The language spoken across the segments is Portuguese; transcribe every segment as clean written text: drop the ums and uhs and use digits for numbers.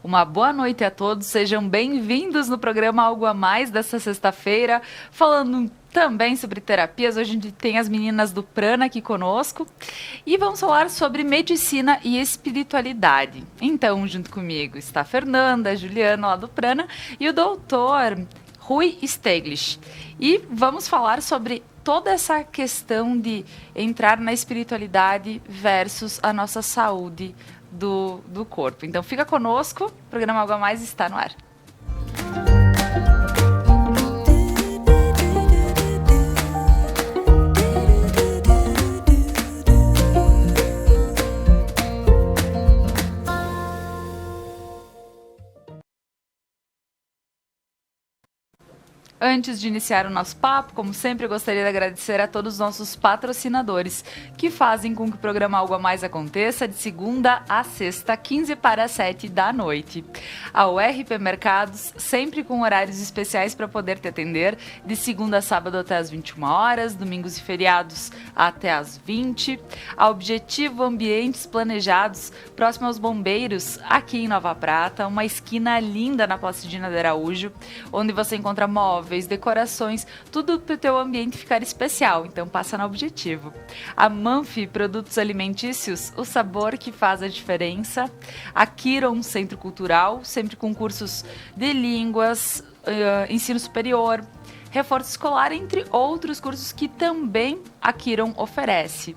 Uma boa noite a todos, sejam bem-vindos no programa Algo a Mais dessa sexta-feira, falando também sobre terapias. Hoje a gente tem as meninas do Prana aqui conosco e vamos falar sobre medicina e espiritualidade. Então, junto comigo está a Fernanda, a Juliana lá do Prana e o doutor Rui Steglitz. E vamos falar sobre toda essa questão de entrar na espiritualidade versus a nossa saúde do corpo. Então fica conosco, o programa Algo a Mais está no ar. Antes de iniciar o nosso papo, como sempre, eu gostaria de agradecer a todos os nossos patrocinadores que fazem com que o programa Algo a Mais aconteça de segunda a sexta, 15 para 7 da noite. A URP Mercados, sempre com horários especiais para poder te atender, de segunda a sábado até às 21 horas, domingos e feriados até às 20. A Objetivo Ambientes Planejados, próximo aos bombeiros, aqui em Nova Prata, uma esquina linda na Placidina de Araújo, onde você encontra móveis, decorações, tudo para o teu ambiente ficar especial, então passa na Objetivo. A Manfi Produtos Alimentícios, o sabor que faz a diferença. A Kiron Centro Cultural, sempre com cursos de línguas, ensino superior, reforço escolar, entre outros cursos que também a Kiron oferece.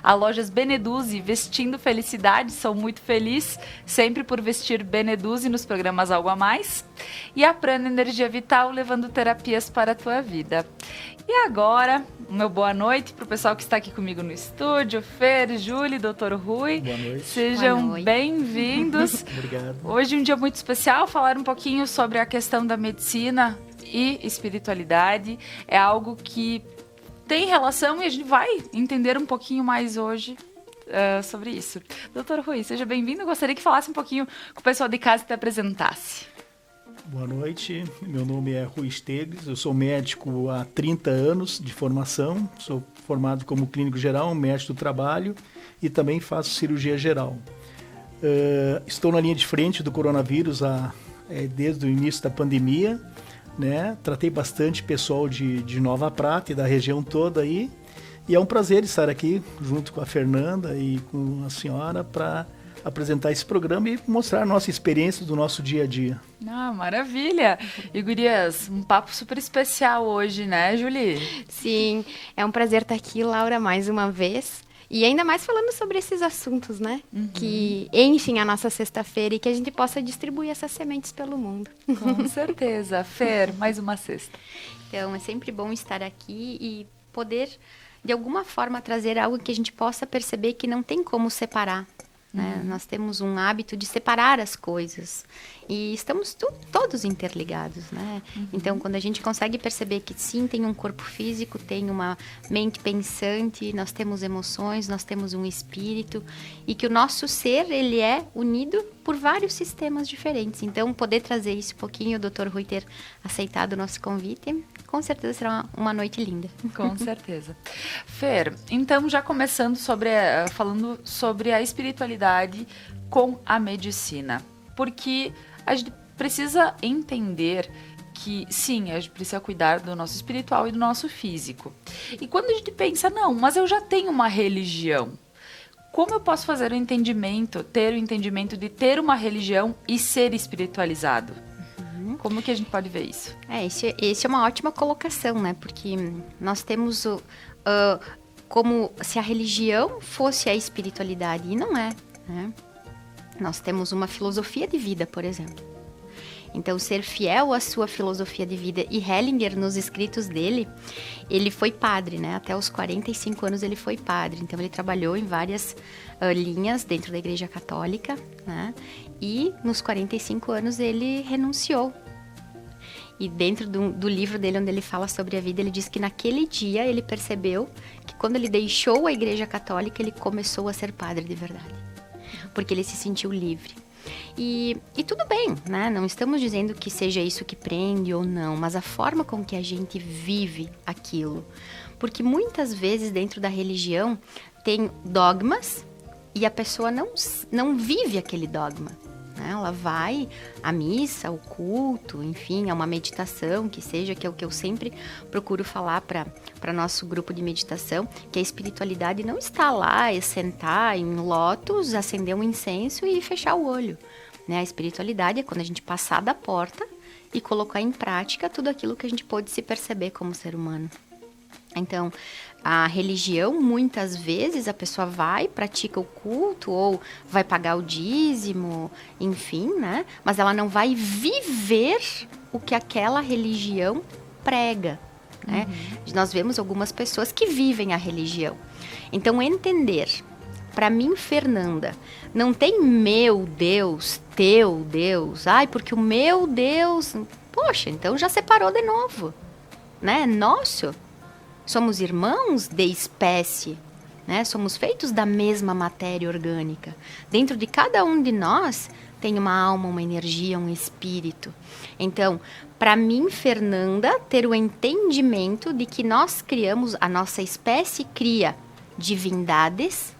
A Lojas Beneduzzi, vestindo felicidade, sou muito feliz sempre por vestir Beneduzzi nos programas Algo a Mais. E a Prana Energia Vital, levando terapias para a tua vida. E agora, meu boa noite para o pessoal que está aqui comigo no estúdio, Fer, Júlia, Dr. Rui. Boa noite. Sejam bem-vindos. Obrigado. Hoje um dia muito especial, falar um pouquinho sobre a questão da medicina e espiritualidade. É algo que tem relação e a gente vai entender um pouquinho mais hoje sobre isso. Doutor Rui, seja bem-vindo. Eu gostaria que falasse um pouquinho com o pessoal de casa e te apresentasse. Boa noite, meu nome é Rui Steglitz, eu sou médico há 30 anos de formação, sou formado como clínico geral, médico do trabalho e também faço cirurgia geral. Estou na linha de frente do coronavírus desde o início da pandemia, né? Tratei bastante pessoal de Nova Prata e da região toda aí, e é um prazer estar aqui junto com a Fernanda e com a senhora para apresentar esse programa e mostrar a nossa experiência do nosso dia a dia. Ah, maravilha! E gurias, um papo super especial hoje, né, Julie? Sim, é um prazer estar aqui, Laura, mais uma vez. E ainda mais falando sobre esses assuntos, né? Que enchem a nossa sexta-feira e que a gente possa distribuir essas sementes pelo mundo. Com certeza. Fer, mais uma sexta. Então, é sempre bom estar aqui e poder, de alguma forma, trazer algo que a gente possa perceber que não tem como separar. Né? Nós temos um hábito de separar as coisas e estamos todos interligados, né? Então, quando a gente consegue perceber que sim, tem um corpo físico, tem uma mente pensante, nós temos emoções, nós temos um espírito e que o nosso ser, ele é unido por vários sistemas diferentes. Então, poder trazer isso um pouquinho, o Dr. Rui ter aceitado o nosso convite, com certeza será uma noite linda. Com certeza. Fer, então já começando falando sobre a espiritualidade com a medicina, porque a gente precisa entender que, sim, a gente precisa cuidar do nosso espiritual e do nosso físico. E quando a gente pensa, não, mas eu já tenho uma religião, como eu posso fazer ter o entendimento de ter uma religião e ser espiritualizado? Como que a gente pode ver isso? Esse é uma ótima colocação, né? Porque nós temos como se a religião fosse a espiritualidade, e não é, né? Nós temos uma filosofia de vida, por exemplo. Então, ser fiel à sua filosofia de vida. E Hellinger, nos escritos dele, ele foi padre, né? Até os 45 anos ele foi padre. Então, ele trabalhou em várias linhas dentro da Igreja Católica, né? E nos 45 anos ele renunciou. E dentro do livro dele, onde ele fala sobre a vida, ele diz que naquele dia ele percebeu que quando ele deixou a Igreja Católica, ele começou a ser padre de verdade. Porque ele se sentiu livre. E tudo bem, né? Não estamos dizendo que seja isso que prende ou não, mas a forma com que a gente vive aquilo. Porque muitas vezes dentro da religião tem dogmas e a pessoa não vive aquele dogma. né? Ela vai à missa, ao culto, enfim, a uma meditação, que seja, que é o que eu sempre procuro falar para nosso grupo de meditação, que a espiritualidade não está lá, é sentar em lótus, acender um incenso e fechar o olho, né? A espiritualidade é quando a gente passar da porta e colocar em prática tudo aquilo que a gente pode se perceber como ser humano. Então, a religião, muitas vezes, a pessoa vai, pratica o culto ou vai pagar o dízimo, enfim, né? Mas ela não vai viver o que aquela religião prega, né? Nós vemos algumas pessoas que vivem a religião. Então, entender, para mim, Fernanda, não tem meu Deus, teu Deus, ai, porque o meu Deus... Poxa, então já separou de novo, né? Nosso... Somos irmãos de espécie, né? Somos feitos da mesma matéria orgânica. Dentro de cada um de nós tem uma alma, uma energia, um espírito. Então, para mim, Fernanda, ter o entendimento de que nós criamos, a nossa espécie cria divindades,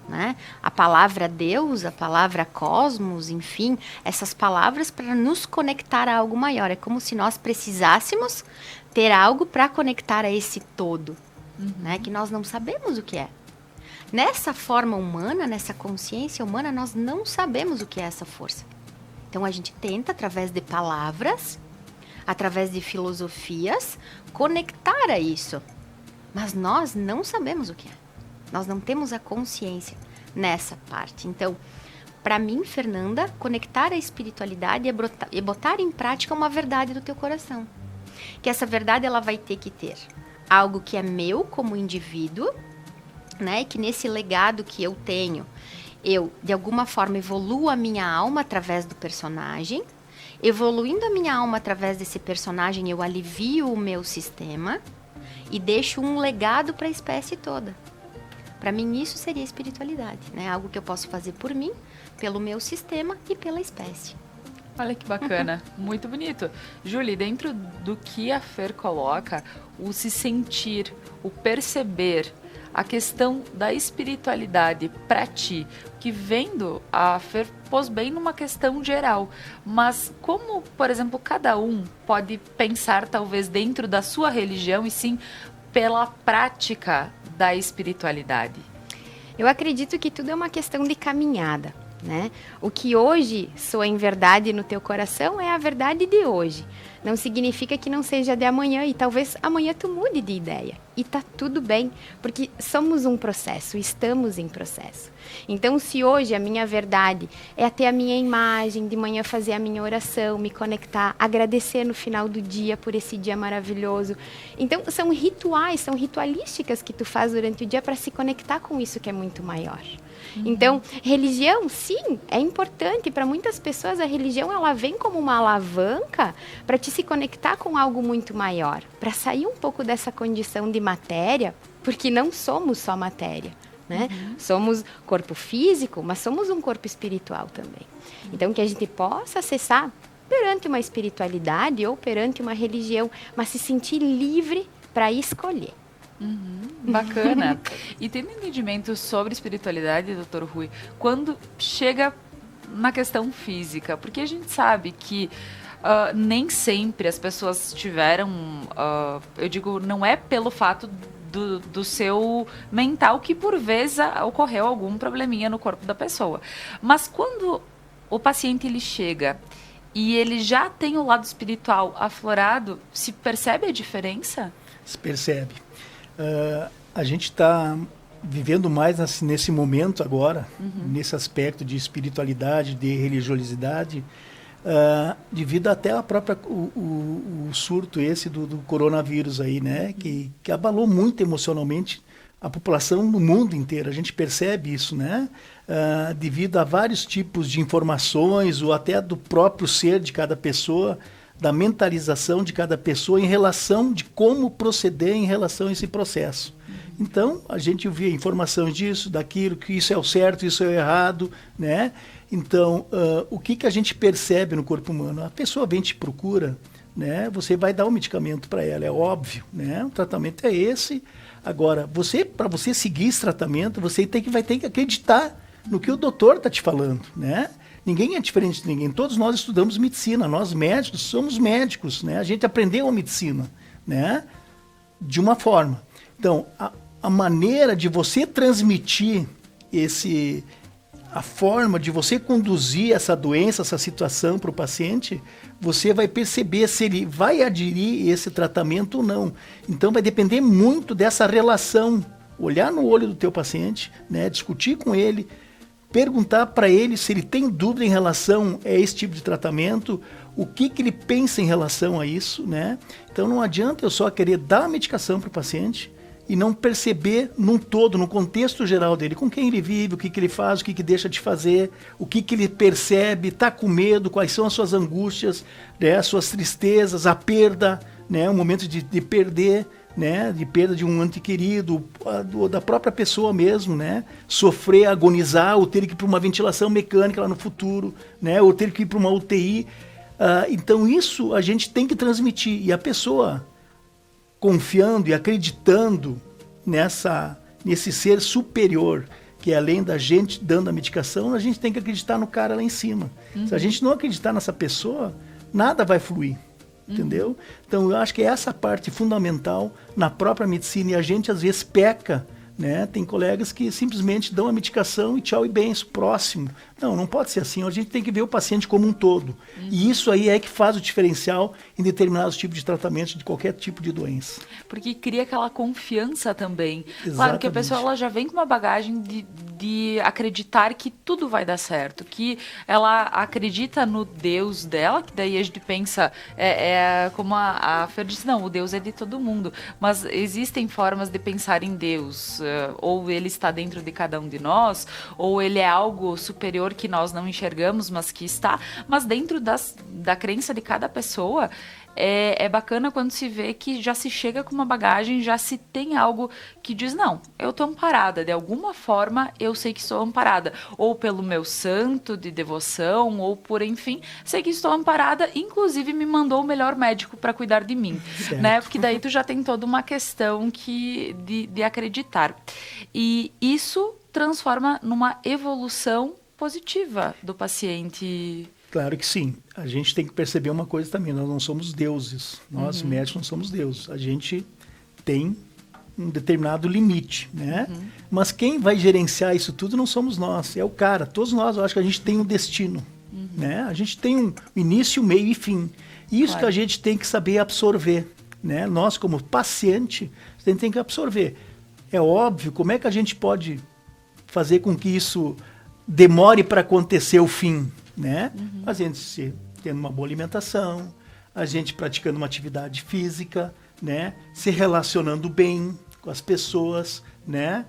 né? A palavra Deus, a palavra cosmos, enfim, essas palavras para nos conectar a algo maior. É como se nós precisássemos ter algo para conectar a esse todo, né? Que nós não sabemos o que é. Nessa forma humana, nessa consciência humana, nós não sabemos o que é essa força. Então, a gente tenta, através de palavras, através de filosofias, conectar a isso. Mas nós não sabemos o que é. Nós não temos a consciência nessa parte. Então, para mim, Fernanda, conectar a espiritualidade é botar em prática uma verdade do teu coração. Que essa verdade ela vai ter que ter algo que é meu como indivíduo, né? E que nesse legado que eu tenho, eu, de alguma forma, evoluo a minha alma através do personagem. Evoluindo a minha alma através desse personagem, eu alivio o meu sistema e deixo um legado para a espécie toda. Para mim, isso seria espiritualidade, né? Algo que eu posso fazer por mim, pelo meu sistema e pela espécie. Olha que bacana, muito bonito. Julie, dentro do que a Fer coloca, o se sentir, o perceber, a questão da espiritualidade para ti, que vendo a Fer pôs bem numa questão geral, mas como, por exemplo, cada um pode pensar talvez dentro da sua religião e sim pela prática da espiritualidade? Eu acredito que tudo é uma questão de caminhada, né? O que hoje soa em verdade no teu coração é a verdade de hoje. Não significa que não seja de amanhã e talvez amanhã tu mude de ideia. E tá tudo bem, porque somos um processo, estamos em processo. Então, se hoje a minha verdade é ter a minha imagem, de manhã fazer a minha oração, me conectar, agradecer no final do dia por esse dia maravilhoso. Então, são rituais, são ritualísticas que tu faz durante o dia para se conectar com isso que é muito maior. Então, religião, sim, é importante. Para muitas pessoas, a religião ela vem como uma alavanca para te se conectar com algo muito maior, para sair um pouco dessa condição de matéria, porque não somos só matéria, né? Somos corpo físico, mas somos um corpo espiritual também. Então, que a gente possa acessar perante uma espiritualidade ou perante uma religião, mas se sentir livre para escolher. Bacana. E tendo entendimento sobre espiritualidade, Dr. Rui, quando chega na questão física, porque a gente sabe que nem sempre as pessoas tiveram, eu digo, não é pelo fato do seu mental que por vezes ocorreu algum probleminha no corpo da pessoa. Mas quando o paciente ele chega e ele já tem o lado espiritual aflorado, se percebe a diferença? Se percebe. A gente está vivendo mais nesse momento agora, nesse aspecto de espiritualidade, de religiosidade, devido até a própria o surto esse do coronavírus aí, né, que abalou muito emocionalmente a população no mundo inteiro. A gente percebe isso, né, devido a vários tipos de informações ou até do próprio ser de cada pessoa, da mentalização de cada pessoa em relação de como proceder em relação a esse processo. Então, a gente via informações disso, daquilo, que isso é o certo, isso é o errado, né? Então, o que a gente percebe no corpo humano? A pessoa vem te procura, né? Você vai dar um medicamento para ela, é óbvio, né? O tratamento é esse. Agora, para você seguir esse tratamento, você vai ter que acreditar no que o doutor está te falando, né? Ninguém é diferente de ninguém. Todos nós estudamos medicina. Nós médicos somos médicos, né? A gente aprendeu a medicina, né? De uma forma. Então, a maneira de você transmitir a forma de você conduzir essa doença, essa situação para o paciente, você vai perceber se ele vai aderir esse tratamento ou não. Então vai depender muito dessa relação, olhar no olho do teu paciente, né, discutir com ele, perguntar para ele se ele tem dúvida em relação a esse tipo de tratamento, o que ele pensa em relação a isso, né? Então não adianta eu só querer dar a medicação para o paciente e não perceber num todo, no contexto geral dele, com quem ele vive, o que ele faz, o que deixa de fazer, o que ele percebe, está com medo, quais são as suas angústias, né, as suas tristezas, a perda, né, o momento de perder, né, de perda de um ente querido, da própria pessoa mesmo, né, sofrer, agonizar, ou ter que ir para uma ventilação mecânica lá no futuro, né, ou ter que ir para uma UTI. Então isso a gente tem que transmitir, e a pessoa confiando e acreditando nesse ser superior, que é além da gente dando a medicação, a gente tem que acreditar no cara lá em cima. Se a gente não acreditar nessa pessoa, nada vai fluir, entendeu? Então eu acho que é essa parte fundamental na própria medicina, e a gente às vezes peca, né? Tem colegas que simplesmente dão a medicação e tchau e benção, próximo. Não pode ser assim. A gente tem que ver o paciente como um todo. E isso aí é que faz o diferencial em determinados tipos de tratamentos de qualquer tipo de doença. Porque cria aquela confiança também. Exatamente. Claro que a pessoa ela já vem com uma bagagem de acreditar que tudo vai dar certo, que ela acredita no Deus dela, que daí a gente pensa, como a Fer disse, não, o Deus é de todo mundo. Mas existem formas de pensar em Deus, ou ele está dentro de cada um de nós, ou ele é algo superior que nós não enxergamos, mas que está. Mas dentro da crença de cada pessoa, é bacana quando se vê que já se chega com uma bagagem, já se tem algo que diz, não, eu estou amparada, de alguma forma eu sei que estou amparada, ou pelo meu santo de devoção, ou por, enfim, sei que estou amparada, inclusive me mandou o melhor médico para cuidar de mim, né? Porque daí tu já tem toda uma questão de acreditar. E isso transforma numa evolução positiva do paciente. Claro que sim. A gente tem que perceber uma coisa também, nós não somos deuses. Nós, médicos, não somos deuses. A gente tem um determinado limite, né? Mas quem vai gerenciar isso tudo não somos nós, é o cara. Todos nós, eu acho que a gente tem um destino, né? A gente tem um início, meio e fim. Isso claro. Que a gente tem que saber absorver, né? Nós, como paciente, a gente tem que absorver. É óbvio, como é que a gente pode fazer com que isso demore para acontecer o fim, né? A gente tendo uma boa alimentação, a gente praticando uma atividade física, né? Se relacionando bem com as pessoas, né?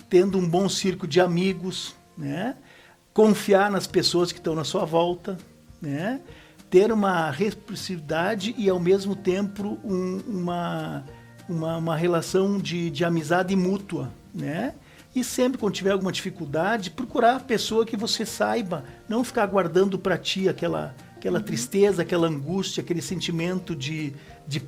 Tendo um bom círculo de amigos, né? Confiar nas pessoas que estão na sua volta, né? Ter uma reciprocidade e ao mesmo tempo uma relação de amizade mútua, né? E sempre, quando tiver alguma dificuldade, procurar a pessoa que você saiba, não ficar guardando para ti aquela tristeza, aquela angústia, aquele sentimento de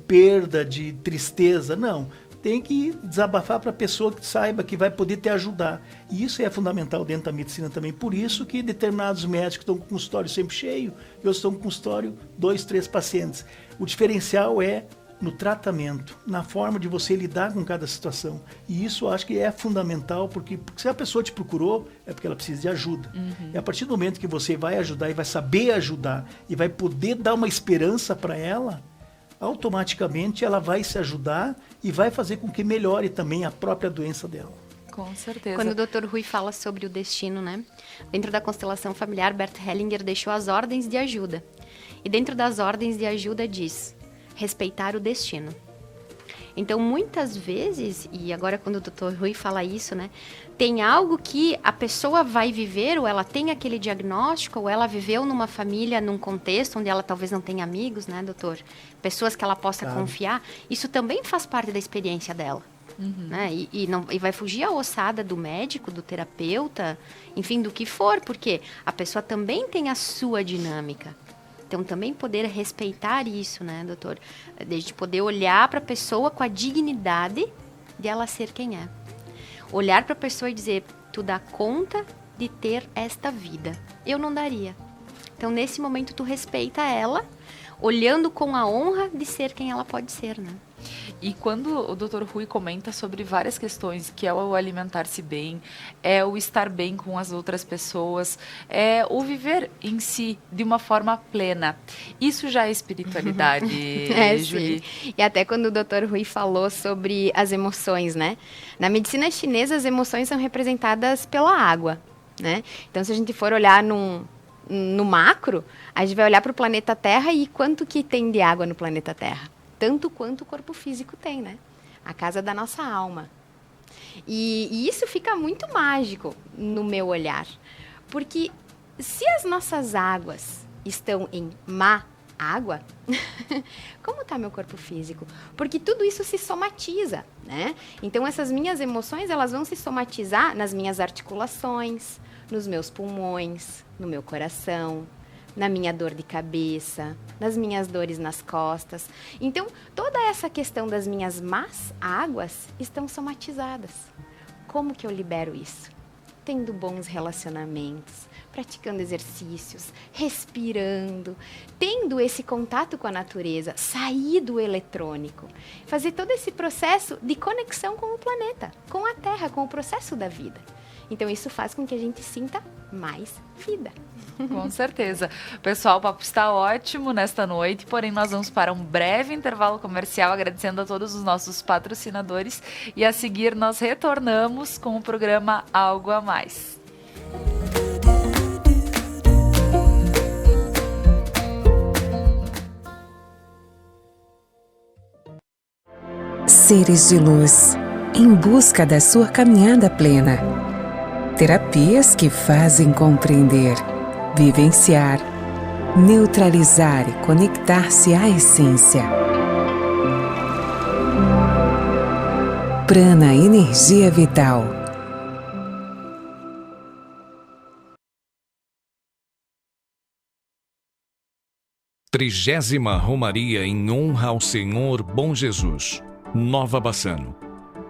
perda, de tristeza. Não, tem que desabafar para a pessoa que saiba que vai poder te ajudar. E isso é fundamental dentro da medicina também. Por isso que determinados médicos estão com o consultório sempre cheio e outros estão com o consultório 2, 3 pacientes. O diferencial é no tratamento, na forma de você lidar com cada situação. E isso eu acho que é fundamental, porque se a pessoa te procurou, é porque ela precisa de ajuda. E a partir do momento que você vai ajudar e vai saber ajudar e vai poder dar uma esperança para ela, automaticamente ela vai se ajudar e vai fazer com que melhore também a própria doença dela. Com certeza. Quando o Dr. Rui fala sobre o destino, né? Dentro da constelação familiar, Bert Hellinger deixou as ordens de ajuda. E dentro das ordens de ajuda diz: respeitar o destino. Então, muitas vezes, e agora quando o Dr. Rui fala isso, né, tem algo que a pessoa vai viver, ou ela tem aquele diagnóstico, ou ela viveu numa família, num contexto onde ela talvez não tenha amigos, né, doutor? Pessoas que ela possa confiar. Isso também faz parte da experiência dela. Né? E vai fugir a ossada do médico, do terapeuta, enfim, do que for, porque a pessoa também tem a sua dinâmica. Então, também poder respeitar isso, né, doutor? De a gente poder olhar para a pessoa com a dignidade de ela ser quem é. Olhar para a pessoa e dizer, tu dá conta de ter esta vida. Eu não daria. Então, nesse momento, tu respeita ela, olhando com a honra de ser quem ela pode ser, né? E quando o Dr. Rui comenta sobre várias questões, que é o alimentar-se bem, é o estar bem com as outras pessoas, é o viver em si de uma forma plena. Isso já é espiritualidade, Julie? Sim. E até quando o Dr. Rui falou sobre as emoções, né? Na medicina chinesa, as emoções são representadas pela água, né? Então, se a gente for olhar no macro, a gente vai olhar para o planeta Terra e quanto que tem de água no planeta Terra? Tanto quanto o corpo físico tem, né? A casa da nossa alma. E isso fica muito mágico no meu olhar. Porque se as nossas águas estão em má água, como está meu corpo físico? Porque tudo isso se somatiza, né? Então, essas minhas emoções, elas vão se somatizar nas minhas articulações, nos meus pulmões, no meu coração, na minha dor de cabeça, nas minhas dores nas costas. Então, toda essa questão das minhas más águas estão somatizadas. Como que eu libero isso? Tendo bons relacionamentos, praticando exercícios, respirando, tendo esse contato com a natureza, sair do eletrônico, fazer todo esse processo de conexão com o planeta, com a Terra, com o processo da vida. Então, isso faz com que a gente sinta mais vida. Com certeza. Pessoal, o papo está ótimo nesta noite, porém nós vamos para um breve intervalo comercial, agradecendo a todos os nossos patrocinadores, e a seguir nós retornamos com o programa Algo a Mais. Seres de luz, em busca da sua caminhada plena. Terapias que fazem compreender, vivenciar, neutralizar e conectar-se à essência. Prana Energia Vital. Trigésima Romaria em honra ao Senhor Bom Jesus, Nova Bassano.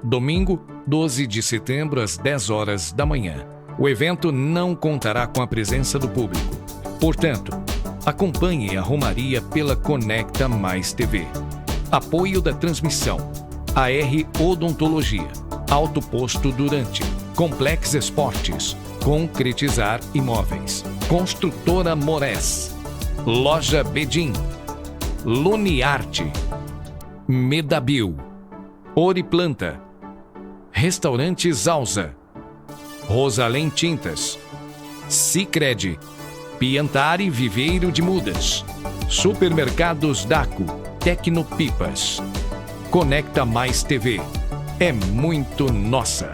Domingo, 12 de setembro, às 10 horas da manhã. O evento não contará com a presença do público. Portanto, acompanhe a Romaria pela Conecta Mais TV. Apoio da transmissão: AR Odontologia, Alto Posto Durante, Complex Esportes, Concretizar Imóveis, Construtora Morés, Loja Bedim, Luniarte, Medabil, Oriplanta, Restaurante Zalza, Rosalém Tintas, Sicredi, Piantari Viveiro de Mudas, Supermercados Daco, Tecnopipas. Conecta Mais TV. É muito nossa.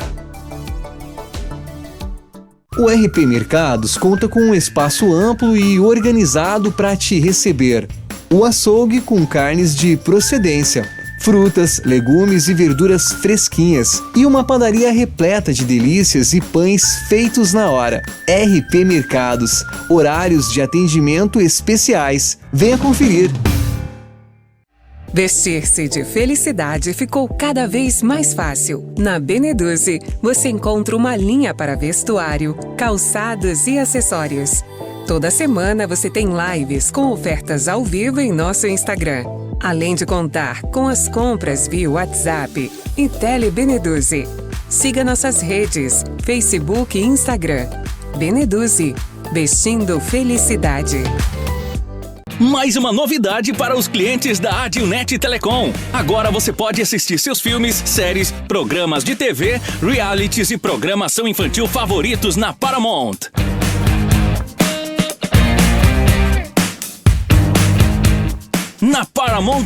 O RP Mercados conta com um espaço amplo e organizado para te receber. O açougue com carnes de procedência, frutas, legumes e verduras fresquinhas e uma padaria repleta de delícias e pães feitos na hora. RP Mercados, horários de atendimento especiais. Venha conferir. Vestir-se de felicidade ficou cada vez mais fácil. Na Beneduzzi, você encontra uma linha para vestuário, calçados e acessórios. Toda semana você tem lives com ofertas ao vivo em nosso Instagram. Além de contar com as compras via WhatsApp e Tele Beneduzzi. Siga nossas redes, Facebook e Instagram. Beneduzzi, vestindo felicidade. Mais uma novidade para os clientes da Adilnet Telecom. Agora você pode assistir seus filmes, séries, programas de TV, realities e programação infantil favoritos na Paramount. Na Paramount+.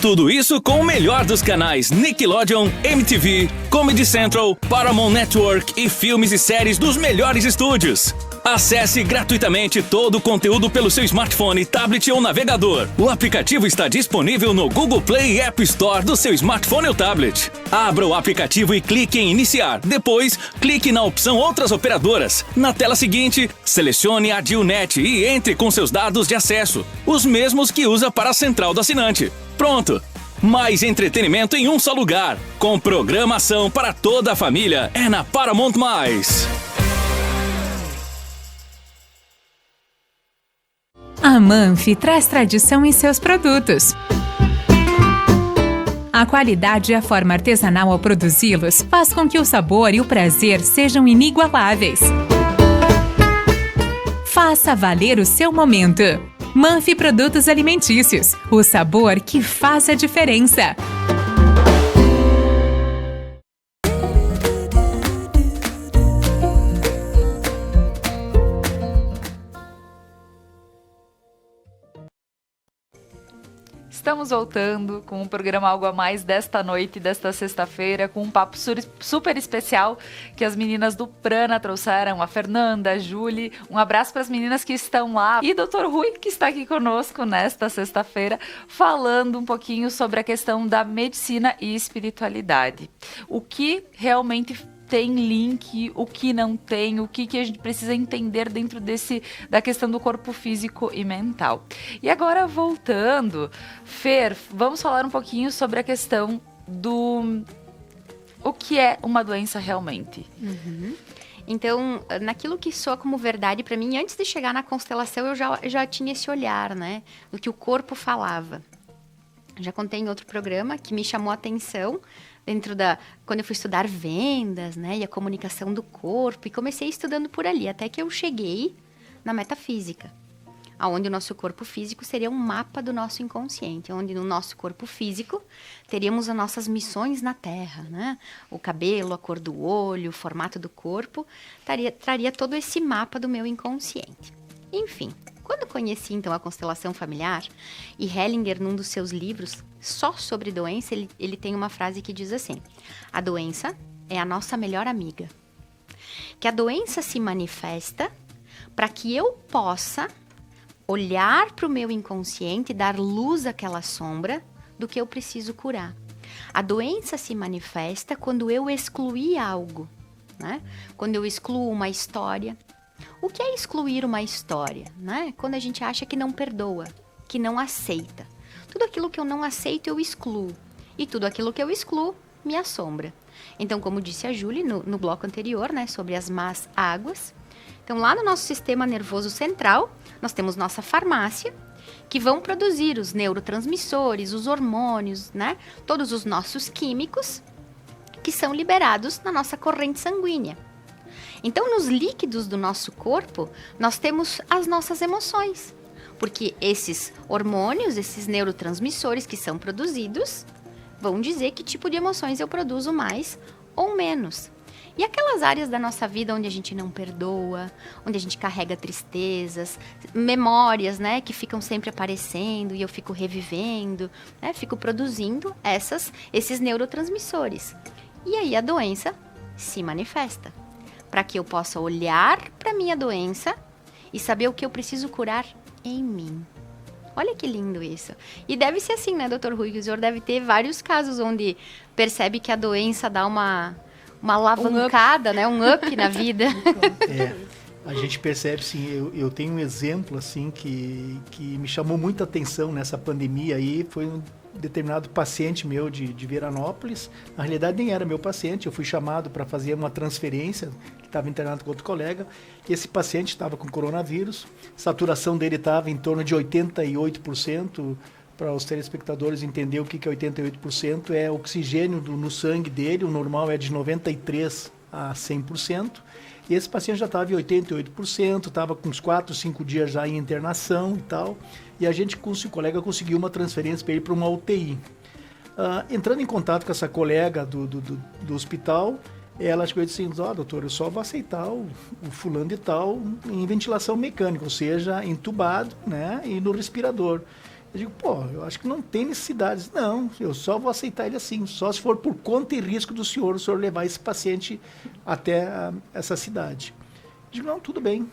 Tudo isso com o melhor dos canais Nickelodeon, MTV, Comedy Central, Paramount Network e filmes e séries dos melhores estúdios. Acesse gratuitamente todo o conteúdo pelo seu smartphone, tablet ou navegador. O aplicativo está disponível no Google Play e App Store do seu smartphone ou tablet. Abra o aplicativo e clique em Iniciar. Depois, clique na opção Outras Operadoras. Na tela seguinte, selecione a Adilnet e entre com seus dados de acesso, os mesmos que usa para a central do assinante. Pronto! Mais entretenimento em um só lugar. Com programação para toda a família. É na Paramount+. A Manfi traz tradição em seus produtos. A qualidade e a forma artesanal ao produzi-los faz com que o sabor e o prazer sejam inigualáveis. Faça valer o seu momento. Manfi Produtos Alimentícios, o sabor que faz a diferença. Estamos voltando com o programa Algo a Mais desta noite, desta sexta-feira, com um papo super especial que as meninas do Prana trouxeram, a Fernanda, a Julie. Um abraço para as meninas que estão lá e Dr. Rui, que está aqui conosco nesta sexta-feira, falando um pouquinho sobre a questão da medicina e espiritualidade. O que realmente tem link, o que não tem, o que a gente precisa entender dentro da questão do corpo físico e mental. E agora, voltando, Fer, vamos falar um pouquinho sobre a questão do o que é uma doença realmente. Uhum. Então, naquilo que soa como verdade para mim, antes de chegar na constelação, eu já tinha esse olhar, né, do que o corpo falava. Já contei em outro programa que me chamou a atenção quando eu fui estudar vendas, né, e a comunicação do corpo, e comecei estudando por ali, até que eu cheguei na metafísica, onde o nosso corpo físico seria um mapa do nosso inconsciente, onde no nosso corpo físico teríamos as nossas missões na Terra, né, o cabelo, a cor do olho, o formato do corpo, traria todo esse mapa do meu inconsciente. Enfim, quando conheci então a constelação familiar, e Hellinger, num dos seus livros só sobre doença, ele tem uma frase que diz assim: a doença é a nossa melhor amiga. Que a doença se manifesta para que eu possa olhar para o meu inconsciente e dar luz àquela sombra do que eu preciso curar. A doença se manifesta quando eu excluir algo, né? Quando eu excluo uma história. O que é excluir uma história, né? Quando a gente acha que não perdoa, que não aceita. Tudo aquilo que eu não aceito, eu excluo. E tudo aquilo que eu excluo, me assombra. Então, como disse a Julie no bloco anterior, né, sobre as más águas. Então, lá no nosso sistema nervoso central, nós temos nossa farmácia, que vão produzir os neurotransmissores, os hormônios, né? Todos os nossos químicos que são liberados na nossa corrente sanguínea. Então, nos líquidos do nosso corpo, nós temos as nossas emoções. Porque esses hormônios, esses neurotransmissores que são produzidos, vão dizer que tipo de emoções eu produzo mais ou menos. E aquelas áreas da nossa vida onde a gente não perdoa, onde a gente carrega tristezas, memórias, né, que ficam sempre aparecendo e eu fico revivendo, né, fico produzindo esses neurotransmissores. E aí a doença se manifesta. Para que eu possa olhar para a minha doença e saber o que eu preciso curar em mim. Olha que lindo isso. E deve ser assim, né, Dr. Rui? O senhor deve ter vários casos onde percebe que a doença dá uma alavancada, né, um up na vida. A gente percebe, sim. Eu tenho um exemplo, assim, que me chamou muita atenção nessa pandemia aí. Foi um determinado paciente meu de Veranópolis. Na realidade, nem era meu paciente. Eu fui chamado para fazer uma transferência, que estava internado com outro colega. Esse paciente estava com coronavírus. A saturação dele estava em torno de 88%. Para os telespectadores entender o que é 88%, é oxigênio no sangue dele. O normal é de 93% a 100%. E esse paciente já estava em 88%, estava com uns 4, 5 dias já em internação e tal. E a gente, com o colega, conseguiu uma transferência para ele para uma UTI. Entrando em contato com essa colega do hospital, ela chegou e disse assim: doutor, eu só vou aceitar o fulano de tal em ventilação mecânica, ou seja, entubado, né, e no respirador. Eu digo, eu acho que não tem necessidade. Não, eu só vou aceitar ele assim, só se for por conta e risco do senhor, o senhor levar esse paciente até essa cidade. Eu digo, não, tudo bem.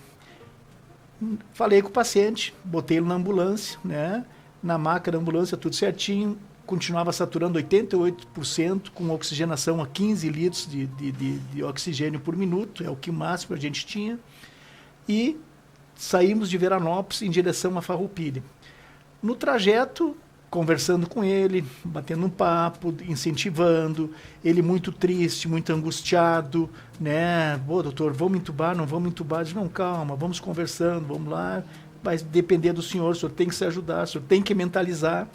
Falei com o paciente, botei ele na ambulância, né? Na maca da ambulância, tudo certinho, continuava saturando 88%, com oxigenação a 15 litros de oxigênio por minuto, é o que máximo a gente tinha. E saímos de Veranópolis em direção a Farroupilha. No trajeto, conversando com ele, batendo um papo, incentivando, ele muito triste, muito angustiado, né? Doutor, vamos entubar, não vamos entubar? Eu disse, não, calma, vamos conversando, vamos lá. vai depender do senhor tem que se ajudar, o senhor tem que mentalizar.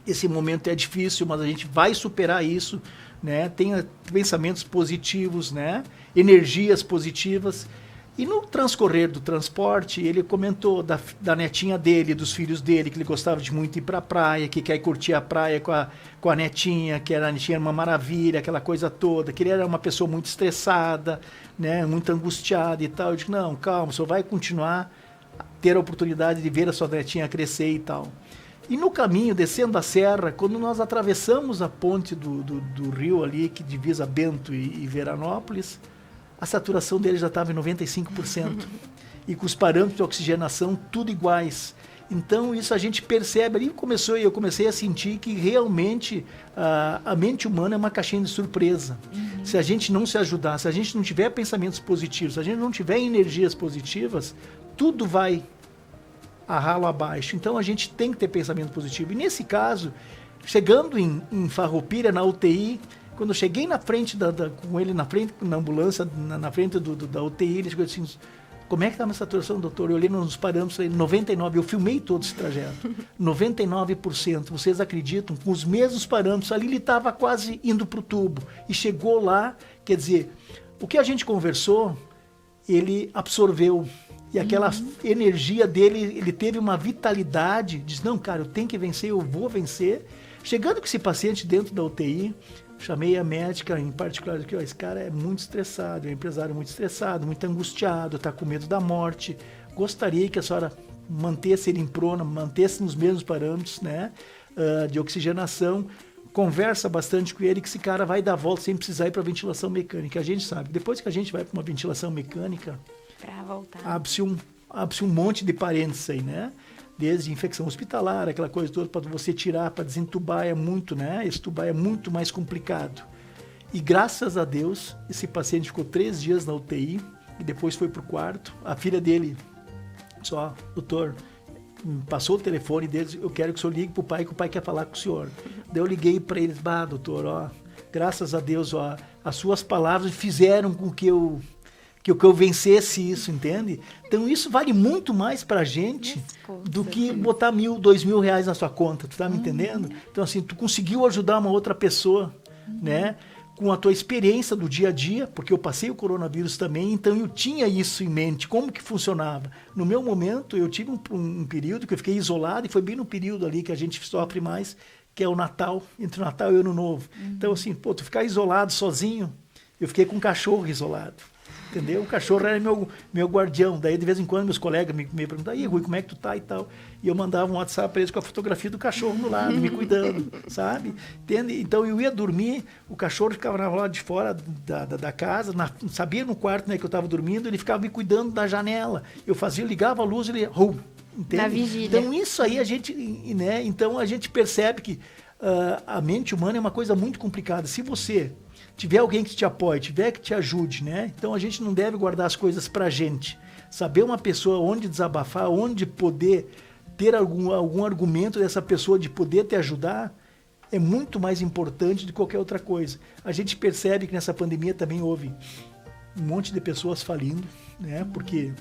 Esse momento é difícil, mas a gente vai superar isso, né? Tenha pensamentos positivos, né? Energias positivas. E no transcorrer do transporte, ele comentou da netinha dele, dos filhos dele, que ele gostava de muito ir para a praia, que quer curtir a praia com a netinha, que a netinha era uma maravilha, aquela coisa toda, que ele era uma pessoa muito estressada, né? Muito angustiada e tal. Eu disse, não, calma, o senhor vai continuar a ter a oportunidade de ver a sua netinha crescer e tal. E no caminho, descendo a serra, quando nós atravessamos a ponte do rio ali, que divisa Bento e Veranópolis, a saturação dele já estava em 95%. E com os parâmetros de oxigenação tudo iguais. Então isso a gente percebe ali, eu comecei a sentir que realmente a mente humana é uma caixinha de surpresa. Se a gente não se ajudar, se a gente não tiver pensamentos positivos, se a gente não tiver energias positivas, tudo vai a ralo abaixo. Então a gente tem que ter pensamento positivo. E nesse caso, chegando em Farroupilha, na UTI, quando eu cheguei na frente, com ele na frente, na ambulância, na frente da UTI, ele chegou assim, como é que está a minha saturação, doutor? Eu olhei nos parâmetros, falei, 99%, eu filmei todo esse trajeto, 99%, vocês acreditam? Com os mesmos parâmetros, ali ele estava quase indo para o tubo, e chegou lá, quer dizer, o que a gente conversou, ele absorveu, e aquela energia dele, ele teve uma vitalidade, diz, não, cara, eu tenho que vencer, eu vou vencer. Chegando com esse paciente dentro da UTI, chamei a médica em particular, que esse cara é muito estressado, é um empresário muito estressado, muito angustiado, está com medo da morte. Gostaria que a senhora mantesse ele em prona, mantesse nos mesmos parâmetros, né, de oxigenação. Conversa bastante com ele que esse cara vai dar volta sem precisar ir para ventilação mecânica. A gente sabe, depois que a gente vai para uma ventilação mecânica, Para voltar. abre-se um monte de parênteses aí, né? Desde infecção hospitalar, aquela coisa toda para você tirar, para desentubar é muito, né? Extubar é muito mais complicado. E graças a Deus, esse paciente ficou 3 dias na UTI e depois foi para o quarto. A filha dele, só, doutor, passou o telefone dele, eu quero que o senhor ligue para o pai, que o pai quer falar com o senhor. Daí eu liguei para ele, doutor, ó, graças a Deus, ó, as suas palavras fizeram com que eu vencesse isso, entende? Então isso vale muito mais pra gente do que botar 1.000, 2.000 reais na sua conta, tu tá me entendendo? Então assim, tu conseguiu ajudar uma outra pessoa, né? Com a tua experiência do dia a dia, porque eu passei o coronavírus também, então eu tinha isso em mente, como que funcionava. No meu momento, eu tive um período que eu fiquei isolado, e foi bem no período ali que a gente sofre mais, que é o Natal, entre o Natal e o Ano Novo. Então assim, tu ficar isolado sozinho, eu fiquei com um cachorro isolado. Entendeu? O cachorro era meu guardião. Daí, de vez em quando, meus colegas me perguntavam, e Rui, como é que tu tá e tal? E eu mandava um WhatsApp para eles com a fotografia do cachorro no lado, me cuidando, sabe? Entende? Então, eu ia dormir, o cachorro ficava na lado de fora da casa, sabia no quarto, né, que eu estava dormindo, ele ficava me cuidando da janela. Eu ligava a luz, ele... entende? Na vigília. Então, isso aí a gente... né? Então, a gente percebe que a mente humana é uma coisa muito complicada. Se você tiver alguém que te apoie, tiver que te ajude, né? Então a gente não deve guardar as coisas pra gente. Saber uma pessoa onde desabafar, onde poder ter algum argumento dessa pessoa de poder te ajudar, é muito mais importante do que qualquer outra coisa. A gente percebe que nessa pandemia também houve um monte de pessoas falindo, né? Porque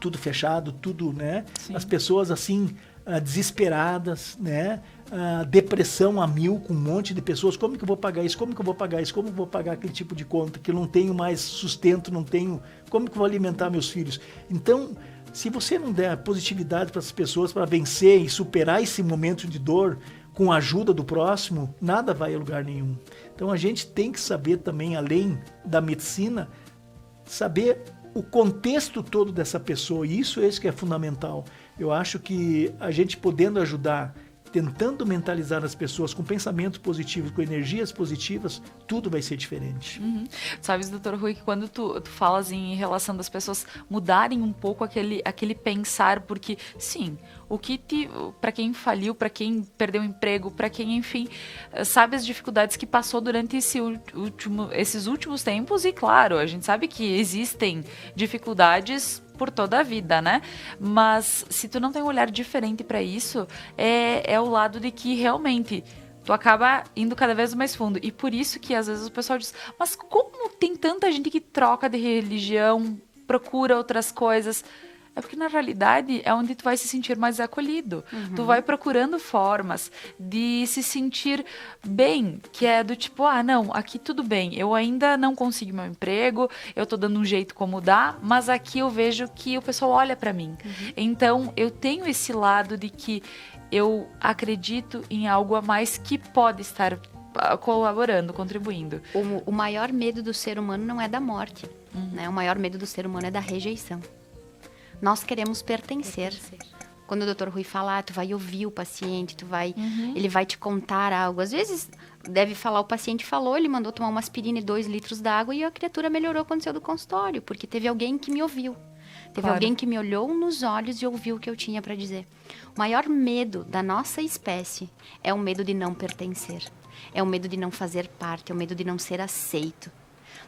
tudo fechado, tudo, né? Sim. As pessoas assim, desesperadas, né? Depressão a 1000 com um monte de pessoas. Como que eu vou pagar isso? Como que eu vou pagar isso? Como que eu vou pagar aquele tipo de conta? Que eu não tenho mais sustento, não tenho... Como que eu vou alimentar meus filhos? Então, se você não der positividade para as pessoas para vencer e superar esse momento de dor com a ajuda do próximo, nada vai a lugar nenhum. Então, a gente tem que saber também, além da medicina, saber o contexto todo dessa pessoa. E isso que é fundamental. Eu acho que a gente podendo ajudar, tentando mentalizar as pessoas com pensamentos positivos, com energias positivas, tudo vai ser diferente. Sabes, doutor Rui, que quando tu falas em relação das pessoas mudarem um pouco aquele pensar, porque sim, para quem faliu, para quem perdeu o emprego, para quem, enfim, sabe as dificuldades que passou durante esses últimos tempos, e claro, a gente sabe que existem dificuldades por toda a vida, né? Mas se tu não tem um olhar diferente para isso, é o lado de que realmente tu acaba indo cada vez mais fundo. E por isso que às vezes o pessoal diz, mas como tem tanta gente que troca de religião, procura outras coisas? É porque, na realidade, é onde tu vai se sentir mais acolhido. Tu vai procurando formas de se sentir bem, que é do tipo, não, aqui tudo bem, eu ainda não consegui meu emprego, eu tô dando um jeito como dá, mas aqui eu vejo que o pessoal olha pra mim. Então, eu tenho esse lado de que eu acredito em algo a mais que pode estar colaborando, contribuindo. O maior medo do ser humano não é da morte, né? O maior medo do ser humano é da rejeição. Nós queremos pertencer. Quando o Dr. Rui fala, tu vai ouvir o paciente, ele vai te contar algo. Às vezes, deve falar, o paciente falou, ele mandou tomar uma aspirina e 2 litros d'água e a criatura melhorou quando saiu do consultório, porque teve alguém que me ouviu. Teve alguém que me olhou nos olhos e ouviu o que eu tinha para dizer. O maior medo da nossa espécie é o medo de não pertencer. É o medo de não fazer parte, é o medo de não ser aceito.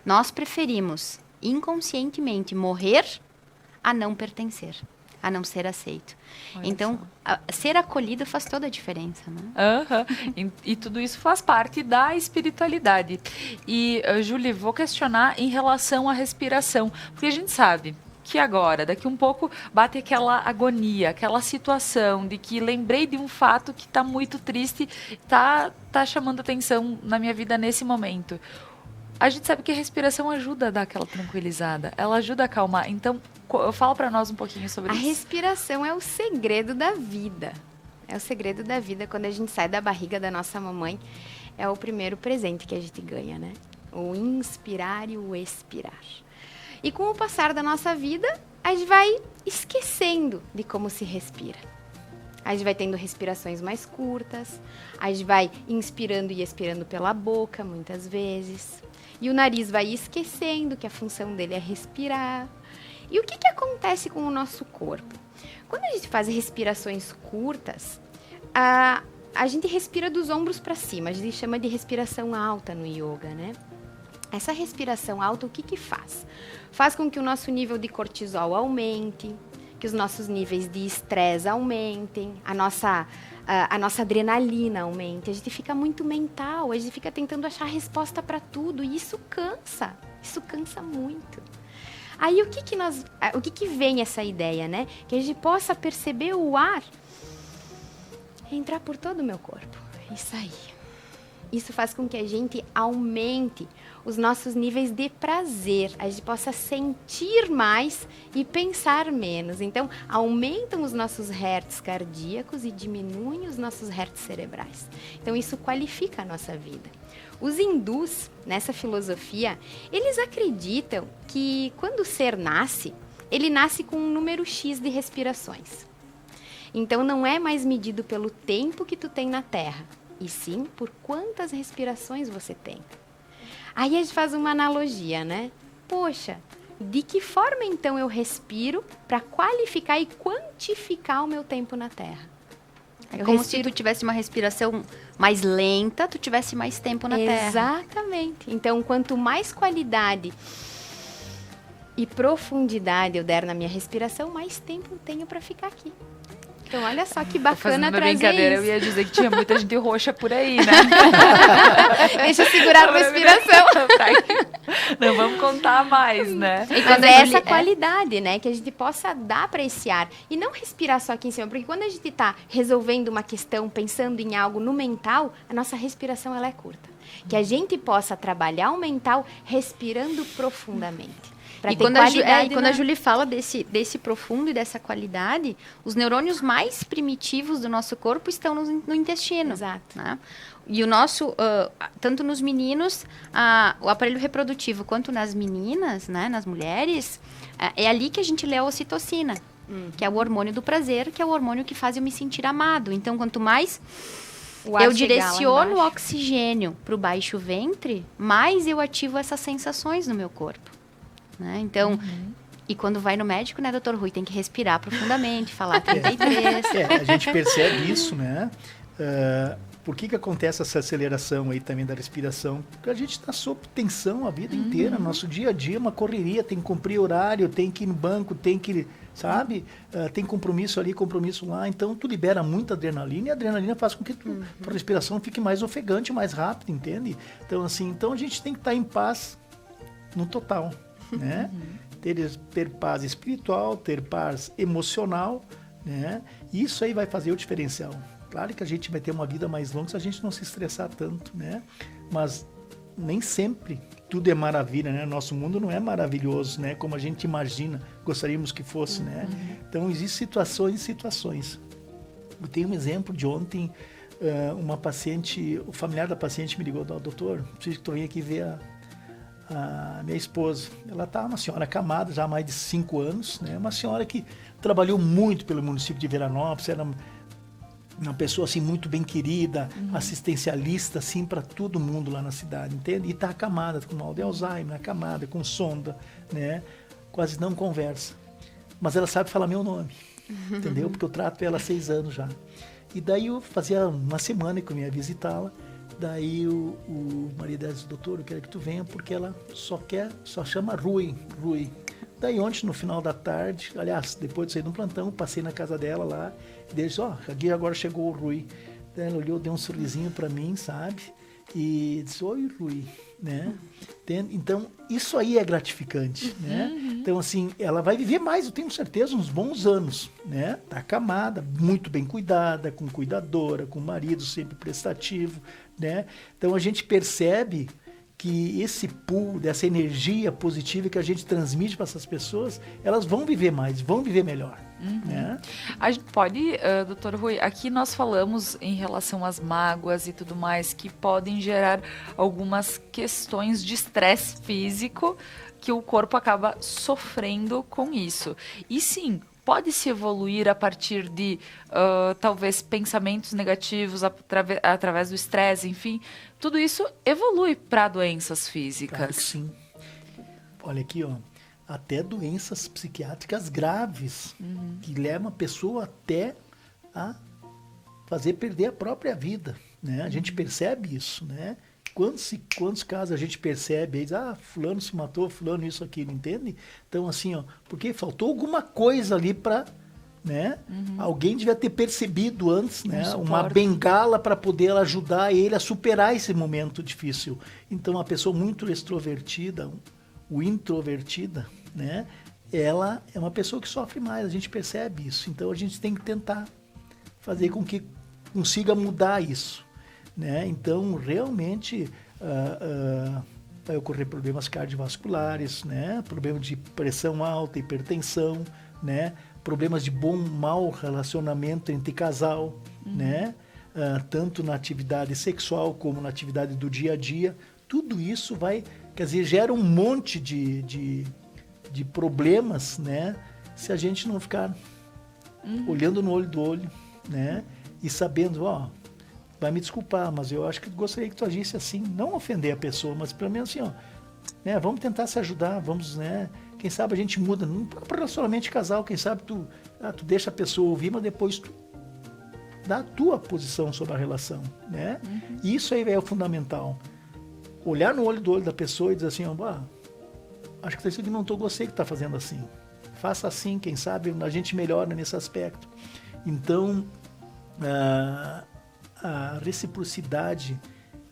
Nós preferimos, inconscientemente, morrer a não pertencer, a não ser aceito. Então, ser acolhido faz toda a diferença, né? E tudo isso faz parte da espiritualidade. E, Julie, vou questionar em relação à respiração, porque a gente sabe que agora, daqui um pouco, bate aquela agonia, aquela situação de que lembrei de um fato que está muito triste, tá chamando atenção na minha vida nesse momento. A gente sabe que a respiração ajuda a dar aquela tranquilizada, ela ajuda a acalmar. Então, fala para nós um pouquinho sobre isso. A respiração é o segredo da vida. É o segredo da vida. Quando a gente sai da barriga da nossa mamãe, é o primeiro presente que a gente ganha, né? O inspirar e o expirar. E com o passar da nossa vida, a gente vai esquecendo de como se respira. A gente vai tendo respirações mais curtas, a gente vai inspirando e expirando pela boca, muitas vezes. E o nariz vai esquecendo que a função dele é respirar. E o que acontece com o nosso corpo? Quando a gente faz respirações curtas, a gente respira dos ombros para cima. A gente chama de respiração alta no yoga, né? Essa respiração alta, o que faz? Faz com que o nosso nível de cortisol aumente, que os nossos níveis de estresse aumentem, a nossa adrenalina aumente. A gente fica muito mental, a gente fica tentando achar resposta para tudo e isso cansa muito. Aí o que vem essa ideia, né? Que a gente possa perceber o ar entrar por todo o meu corpo e sair. Isso faz com que a gente aumente os nossos níveis de prazer, a gente possa sentir mais e pensar menos. Então, aumentam os nossos hertz cardíacos e diminuem os nossos hertz cerebrais. Então, isso qualifica a nossa vida. Os hindus, nessa filosofia, eles acreditam que quando o ser nasce, ele nasce com um número X de respirações. Então, não é mais medido pelo tempo que tu tem na Terra, e sim por quantas respirações você tem. Aí a gente faz uma analogia, né? Poxa, de que forma então eu respiro para qualificar e quantificar o meu tempo na Terra? É como se tu tivesse uma respiração mais lenta, tu tivesse mais tempo na Terra. Exatamente. Então, quanto mais qualidade e profundidade eu der na minha respiração, mais tempo eu tenho para ficar aqui. Então, olha só que bacana trazer brincadeira, isso. Eu ia dizer que tinha muita gente roxa por aí, né? Deixa eu segurar a respiração. Não vamos contar mais, né? E quando é essa qualidade, né? Que a gente possa dar para esse ar. E não respirar só aqui em cima. Porque quando a gente está resolvendo uma questão, pensando em algo no mental, a nossa respiração ela é curta. Que a gente possa trabalhar o mental respirando profundamente. E quando a Julie fala desse profundo e dessa qualidade, os neurônios mais primitivos do nosso corpo estão no intestino. Exato. Né? E o nosso, tanto nos meninos, o aparelho reprodutivo, quanto nas meninas, né, nas mulheres, é ali que a gente lê a ocitocina, que é o hormônio do prazer, que é o hormônio que faz eu me sentir amado. Então, quanto mais eu direciono o oxigênio para o baixo ventre, mais eu ativo essas sensações no meu corpo. Né? Então, e quando vai no médico, né, Dr. Rui, tem que respirar profundamente, falar 33. A gente percebe isso, né? Por que acontece essa aceleração aí também da respiração? Porque a gente está sob tensão a vida inteira, nosso dia a dia, uma correria, tem que cumprir horário, tem que ir no banco, tem que, sabe? Tem compromisso ali, compromisso lá, então tu libera muita adrenalina e a adrenalina faz com que tua respiração fique mais ofegante, mais rápido, entende? Então, assim, a gente tem que estar em paz no total. Né? ter paz espiritual, ter paz emocional, né? Isso aí vai fazer o diferencial. Claro que a gente vai ter uma vida mais longa se a gente não se estressar tanto, né? Mas nem sempre tudo é maravilha, né? Nosso mundo não é maravilhoso, né? Como a gente imagina, gostaríamos que fosse, né? Então, existem situações e situações. Eu tenho um exemplo de ontem, uma paciente, o familiar da paciente me ligou, doutor, preciso que tu venha aqui ver a minha esposa. Ela tá uma senhora acamada, já há mais de 5 anos, né? Uma senhora que trabalhou muito pelo município de Veranópolis, era uma pessoa assim muito bem querida, assistencialista assim para todo mundo lá na cidade, entende? E está acamada com mal de Alzheimer, acamada com sonda, né? Quase não conversa, mas ela sabe falar meu nome, entendeu? Porque eu trato ela há 6 anos já. E daí eu fazia uma semana que eu ia visitá-la. Daí o marido disse, doutor, eu quero que tu venha porque ela só chama Rui. Daí ontem, no final da tarde, aliás, depois de sair do plantão, passei na casa dela lá, e ele disse, aqui agora chegou o Rui. Daí ela olhou, deu um sorrisinho para mim, sabe? E disse, oi, Rui, né? Então, isso aí é gratificante, né? Então, assim, ela vai viver mais, eu tenho certeza, uns bons anos, né? Tá acamada, muito bem cuidada, com cuidadora, com marido sempre prestativo, né? Então, a gente percebe que esse pool, dessa energia positiva que a gente transmite para essas pessoas, elas vão viver mais, vão viver melhor. Né? A gente pode, doutor Rui, aqui nós falamos em relação às mágoas e tudo mais, que podem gerar algumas questões de estresse físico que o corpo acaba sofrendo com isso. E sim, pode-se evoluir a partir de, talvez, pensamentos negativos através do estresse, enfim. Tudo isso evolui para doenças físicas. Claro que sim. Olha aqui, até doenças psiquiátricas graves, que levam a pessoa até a fazer perder a própria vida, né? A gente percebe isso, né? Quantos casos a gente percebe, fulano se matou, fulano isso, aquilo, entende? Então, assim, porque faltou alguma coisa ali para, né? Alguém devia ter percebido antes, né? Uma bengala para poder ajudar ele a superar esse momento difícil. Então, a pessoa muito extrovertida, o introvertida, né? Ela é uma pessoa que sofre mais, a gente percebe isso. Então, a gente tem que tentar fazer com que consiga mudar isso, né? Então, realmente, vai ocorrer problemas cardiovasculares, né? Problemas de pressão alta, hipertensão, né? Problemas de mau relacionamento entre casal, né? Tanto na atividade sexual como na atividade do dia a dia. Tudo isso gera um monte de problemas, né? Se a gente não ficar olhando no olho do olho, né? E sabendo, vai me desculpar, mas eu acho que gostaria que tu agisse assim, não ofender a pessoa, mas pelo menos assim, né? Vamos tentar se ajudar, vamos, né? Quem sabe a gente muda, não para relacionamento de casal, quem sabe tu deixa a pessoa ouvir, mas depois tu dá a tua posição sobre a relação, né? E isso aí é o fundamental. Olhar no olho do olho da pessoa e dizer assim, acho que isso aqui não gostei que tá fazendo assim. Faça assim, quem sabe a gente melhora nesse aspecto. Então, a reciprocidade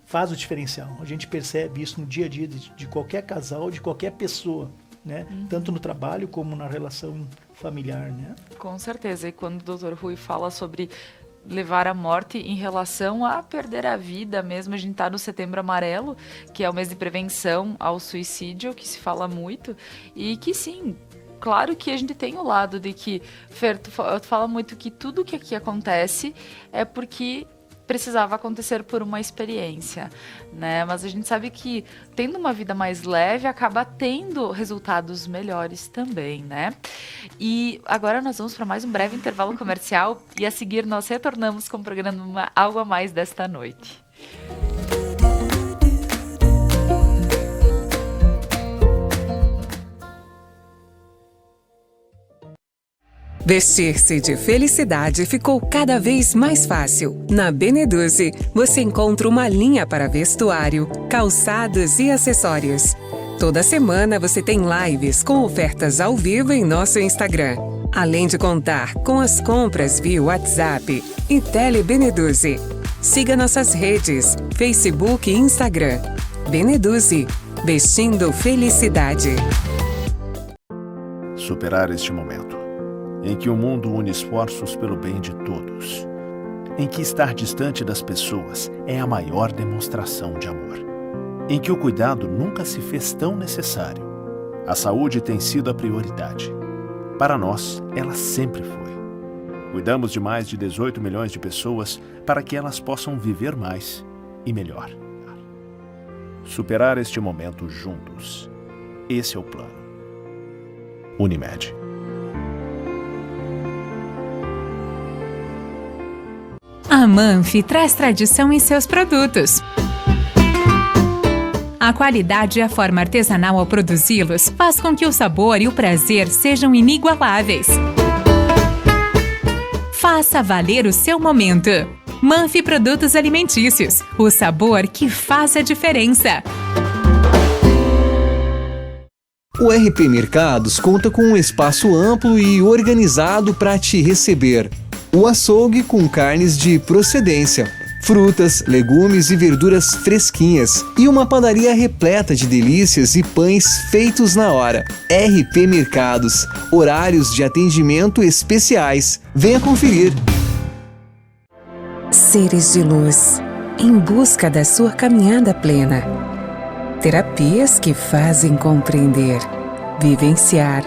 faz o diferencial. A gente percebe isso no dia a dia de qualquer casal, de qualquer pessoa, né? Tanto no trabalho como na relação familiar, né? Com certeza. E quando o doutor Rui fala sobre levar a morte em relação a perder a vida mesmo, a gente está no Setembro Amarelo, que é o mês de prevenção ao suicídio, que se fala muito, e que sim, claro que a gente tem o lado de que, Fer, tu fala muito que tudo que aqui acontece é porque precisava acontecer por uma experiência, né? Mas a gente sabe que tendo uma vida mais leve acaba tendo resultados melhores também, né? E agora nós vamos para mais um breve intervalo comercial e a seguir nós retornamos com o programa Algo a Mais desta noite. Vestir-se de felicidade ficou cada vez mais fácil. Na Beneduzzi, você encontra uma linha para vestuário, calçados e acessórios. Toda semana você tem lives com ofertas ao vivo em nosso Instagram. Além de contar com as compras via WhatsApp e Tele Beneduzzi. Siga nossas redes, Facebook e Instagram. Beneduzzi, vestindo felicidade. Superar este momento, em que o mundo une esforços pelo bem de todos, em que estar distante das pessoas é a maior demonstração de amor, em que o cuidado nunca se fez tão necessário. A saúde tem sido a prioridade. Para nós, ela sempre foi. Cuidamos de mais de 18 milhões de pessoas para que elas possam viver mais e melhor. Superar este momento juntos. Esse é o plano. Unimed. A Manfi traz tradição em seus produtos. A qualidade e a forma artesanal ao produzi-los faz com que o sabor e o prazer sejam inigualáveis. Faça valer o seu momento. Manfi Produtos Alimentícios, o sabor que faz a diferença. O RP Mercados conta com um espaço amplo e organizado para te receber. O açougue com carnes de procedência, frutas, legumes e verduras fresquinhas e uma padaria repleta de delícias e pães feitos na hora. RP Mercados, horários de atendimento especiais. Venha conferir. Seres de luz, em busca da sua caminhada plena. Terapias que fazem compreender, vivenciar,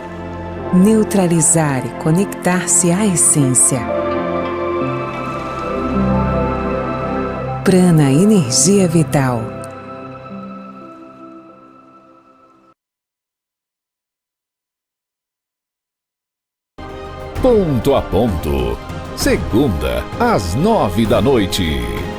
neutralizar e conectar-se à essência. Prana Energia Vital. Ponto a Ponto. Segunda, às 9h.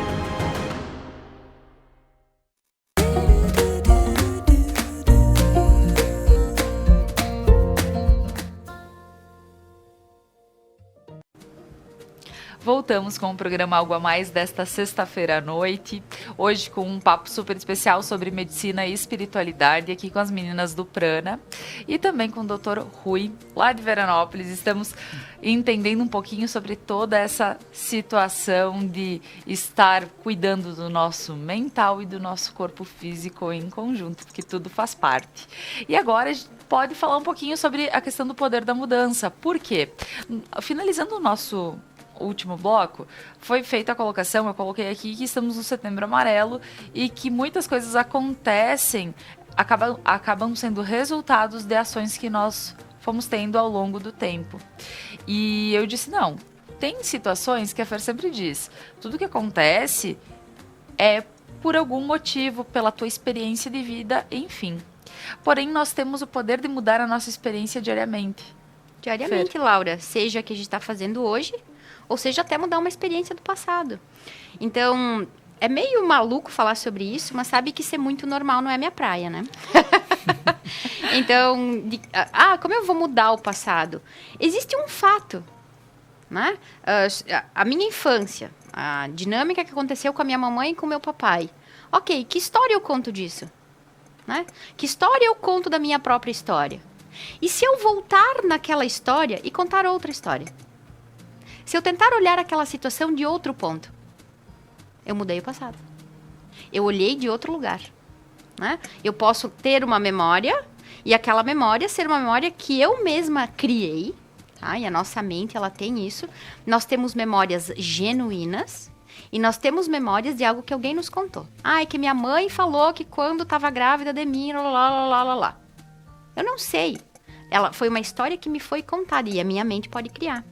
Voltamos com o programa Algo a Mais desta sexta-feira à noite, hoje com um papo super especial sobre medicina e espiritualidade, aqui com as meninas do Prana e também com o Dr. Rui, lá de Veranópolis. Estamos entendendo um pouquinho sobre toda essa situação de estar cuidando do nosso mental e do nosso corpo físico em conjunto, porque tudo faz parte. E agora a gente pode falar um pouquinho sobre a questão do poder da mudança. Por quê? Finalizando o nosso último bloco, foi feita a colocação, eu coloquei aqui que estamos no Setembro Amarelo e que muitas coisas acontecem, acabam sendo resultados de ações que nós fomos tendo ao longo do tempo. E eu disse, não, tem situações que a Fer sempre diz, tudo que acontece é por algum motivo, pela tua experiência de vida, enfim. Porém, nós temos o poder de mudar a nossa experiência diariamente. Diariamente, Fer. Laura, seja o que a gente está fazendo hoje, ou seja, até mudar uma experiência do passado. Então, é meio maluco falar sobre isso, mas sabe que ser muito normal não é minha praia, né? Então, como eu vou mudar o passado? Existe um fato, né? A minha infância, a dinâmica que aconteceu com a minha mamãe e com o meu papai. Ok, que história eu conto disso? Né? Que história eu conto da minha própria história? E se eu voltar naquela história e contar outra história? Se eu tentar olhar aquela situação de outro ponto, eu mudei o passado. Eu olhei de outro lugar. Né? Eu posso ter uma memória e aquela memória ser uma memória que eu mesma criei. Tá? E a nossa mente, ela tem isso. Nós temos memórias genuínas e nós temos memórias de algo que alguém nos contou. É que minha mãe falou que quando estava grávida de mim, lá. Eu não sei. Ela foi uma história que me foi contada e a minha mente pode criar.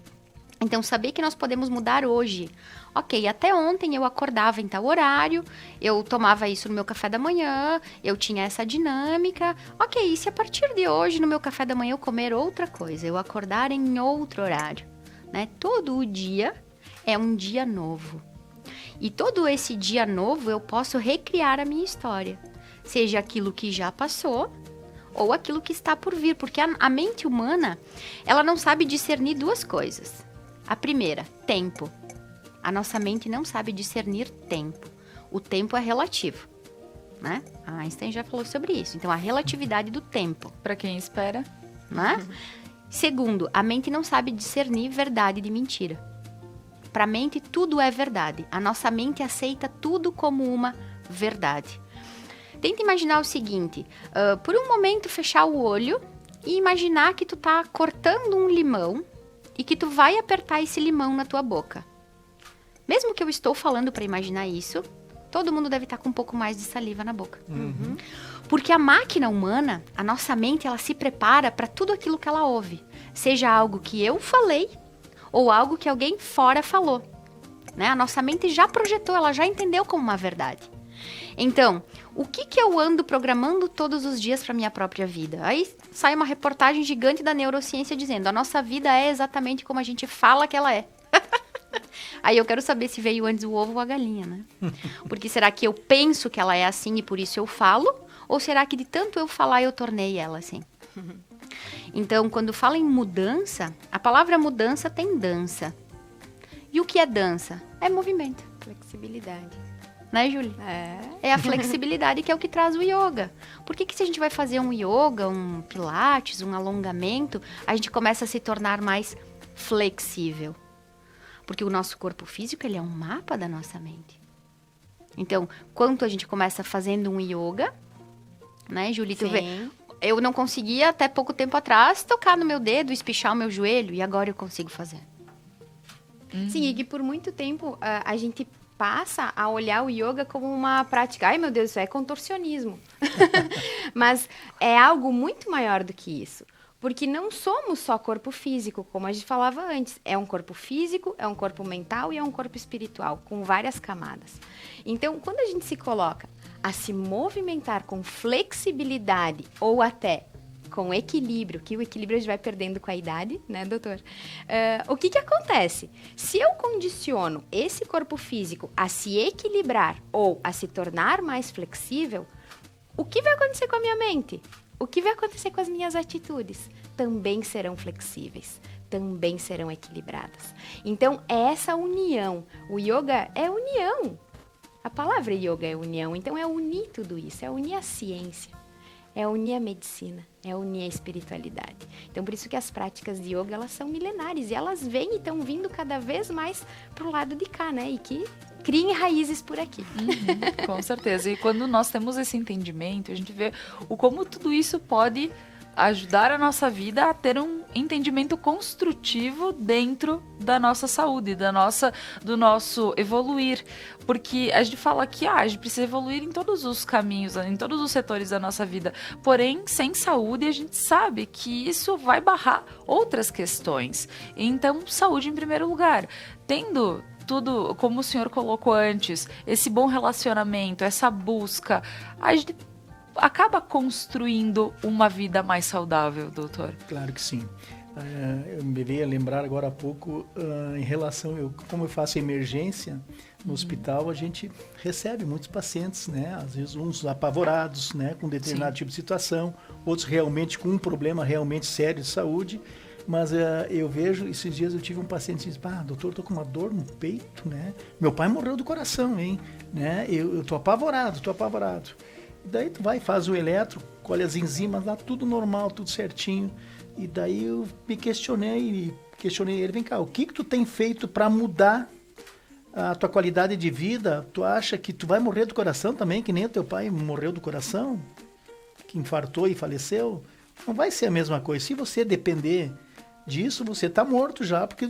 Então, saber que nós podemos mudar hoje. Ok, até ontem eu acordava em tal horário, eu tomava isso no meu café da manhã, eu tinha essa dinâmica. Ok, e se a partir de hoje, no meu café da manhã, eu comer outra coisa, eu acordar em outro horário, né? Todo o dia é um dia novo. E todo esse dia novo, eu posso recriar a minha história. Seja aquilo que já passou, ou aquilo que está por vir. Porque a mente humana, ela não sabe discernir duas coisas. A primeira, tempo. A nossa mente não sabe discernir tempo. O tempo é relativo, né? A Einstein já falou sobre isso. Então, a relatividade do tempo. Para quem espera. Né? Segundo, a mente não sabe discernir verdade de mentira. Para a mente, tudo é verdade. A nossa mente aceita tudo como uma verdade. Tenta imaginar o seguinte, por um momento fechar o olho e imaginar que tu tá cortando um limão e que tu vai apertar esse limão na tua boca. Mesmo que eu estou falando para imaginar isso, todo mundo deve estar com um pouco mais de saliva na boca. Porque a máquina humana, a nossa mente, ela se prepara para tudo aquilo que ela ouve. Seja algo que eu falei ou algo que alguém fora falou. Né? A nossa mente já projetou, ela já entendeu como uma verdade. Então, o que eu ando programando todos os dias para minha própria vida? Aí sai uma reportagem gigante da neurociência dizendo: a nossa vida é exatamente como a gente fala que ela é. Aí eu quero saber se veio antes o ovo ou a galinha, né? Porque será que eu penso que ela é assim e por isso eu falo? Ou será que de tanto eu falar eu tornei ela assim? Então, quando fala em mudança, a palavra mudança tem dança. E o que é dança? É movimento. Flexibilidade. Né, Júlia? É a flexibilidade que é o que traz o yoga. Por que se a gente vai fazer um yoga, um pilates, um alongamento, a gente começa a se tornar mais flexível? Porque o nosso corpo físico, ele é um mapa da nossa mente. Então, quanto a gente começa fazendo um yoga, né, Júlia? Tu vê, eu não conseguia até pouco tempo atrás tocar no meu dedo, espichar o meu joelho, e agora eu consigo fazer. Sim, e que por muito tempo a gente passa a olhar o yoga como uma prática. Ai, meu Deus, isso é contorcionismo. Mas é algo muito maior do que isso. Porque não somos só corpo físico, como a gente falava antes. É um corpo físico, é um corpo mental e é um corpo espiritual, com várias camadas. Então, quando a gente se coloca a se movimentar com flexibilidade ou até com equilíbrio, que o equilíbrio a gente vai perdendo com a idade, né, doutor? O que acontece? Se eu condiciono esse corpo físico a se equilibrar ou a se tornar mais flexível, o que vai acontecer com a minha mente? O que vai acontecer com as minhas atitudes? Também serão flexíveis, também serão equilibradas. Então, é essa união. O yoga é união. A palavra yoga é união, então é unir tudo isso, é unir a ciência, é unir a medicina, é unir a espiritualidade. Então, por isso que as práticas de yoga, elas são milenares e elas vêm e estão vindo cada vez mais pro lado de cá, né? E que criem raízes por aqui. Com certeza. E quando nós temos esse entendimento, a gente vê o como tudo isso pode ajudar a nossa vida a ter um entendimento construtivo dentro da nossa saúde, do nosso evoluir. Porque a gente fala que a gente precisa evoluir em todos os caminhos, em todos os setores da nossa vida. Porém, sem saúde, a gente sabe que isso vai barrar outras questões. Então, saúde em primeiro lugar. Tendo tudo, como o senhor colocou antes, esse bom relacionamento, essa busca, a gente acaba construindo uma vida mais saudável, doutor? Claro que sim. Eu me veio a lembrar agora há pouco, em relação, como eu faço emergência no hospital, a gente recebe muitos pacientes, né? Às vezes uns apavorados, né? Com determinado tipo de situação, outros realmente com um problema realmente sério de saúde. Mas eu vejo, esses dias eu tive um paciente que disse: doutor, tô com uma dor no peito, né? Meu pai morreu do coração, hein? Né? Eu tô apavorado. E daí tu vai e faz o eletro, colhe as enzimas lá, tudo normal, tudo certinho. E daí eu me questionei ele: vem cá, o que tu tem feito para mudar a tua qualidade de vida? Tu acha que tu vai morrer do coração também, que nem o teu pai morreu do coração? Que infartou e faleceu? Não vai ser a mesma coisa. Se você depender disso, você está morto já, porque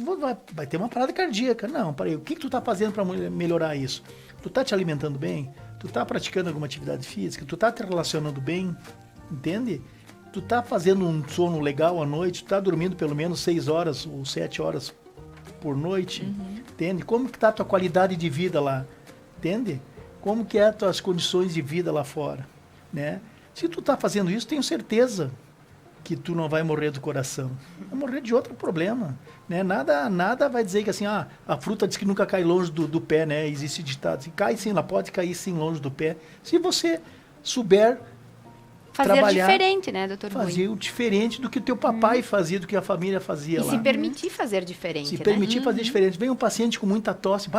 vai ter uma parada cardíaca. Não, peraí, o que tu está fazendo para melhorar isso? Tu está te alimentando bem? Tu está praticando alguma atividade física? Tu está te relacionando bem? Entende? Tu está fazendo um sono legal à noite? Tu está dormindo pelo menos 6 horas ou 7 horas por noite? Entende? Como que está a tua qualidade de vida lá? Entende? Como que é as tuas condições de vida lá fora? Né? Se tu está fazendo isso, tenho certeza que tu não vai morrer do coração. Vai morrer de outro problema. Né? Nada vai dizer que assim, a fruta diz que nunca cai longe do pé, né? Existe ditado assim: cai sim, ela pode cair sim longe do pé. Se você souber trabalhar diferente, né, doutor? Fazer o diferente do que o teu papai fazia, do que a família fazia lá. E se permitir fazer diferente, Se permitir fazer diferente. Vem um paciente com muita tosse: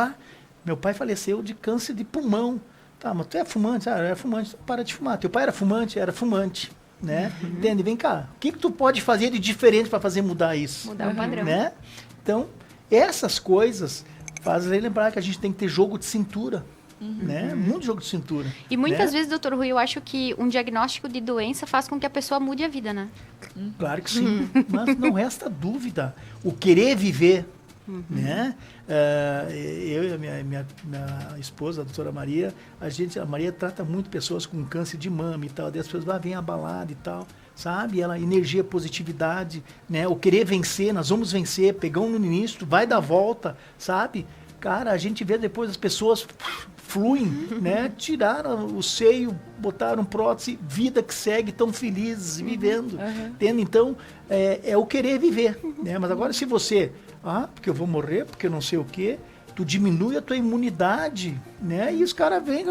meu pai faleceu de câncer de pulmão. Tá, mas tu é fumante? Eu era fumante. Para de fumar. Teu pai era fumante? Era fumante. Né? Entende? Vem cá, o que tu pode fazer de diferente para fazer mudar isso? Mudar o padrão. Né? Então, essas coisas fazem lembrar que a gente tem que ter jogo de cintura. né? Muito jogo de cintura. E muitas né? vezes, doutor Rui, eu acho que um diagnóstico de doença faz com que a pessoa mude a vida, né? Claro que sim, mas não resta dúvida. O querer viver, né? Eu e a minha esposa, a doutora Maria, a Maria trata muito pessoas com câncer de mama e tal, daí as pessoas vêm abaladas e tal, sabe? Ela, energia, positividade, né? O querer vencer, nós vamos vencer, pegamos no início, vai dar volta, sabe? Cara, a gente vê depois as pessoas fluem, né? Tiraram o seio, botaram prótese, vida que segue, tão felizes, vivendo. Tendo, então, é o querer viver, né? Mas agora se você, porque eu vou morrer, porque eu não sei o quê, tu diminui a tua imunidade, né? E os caras vêm,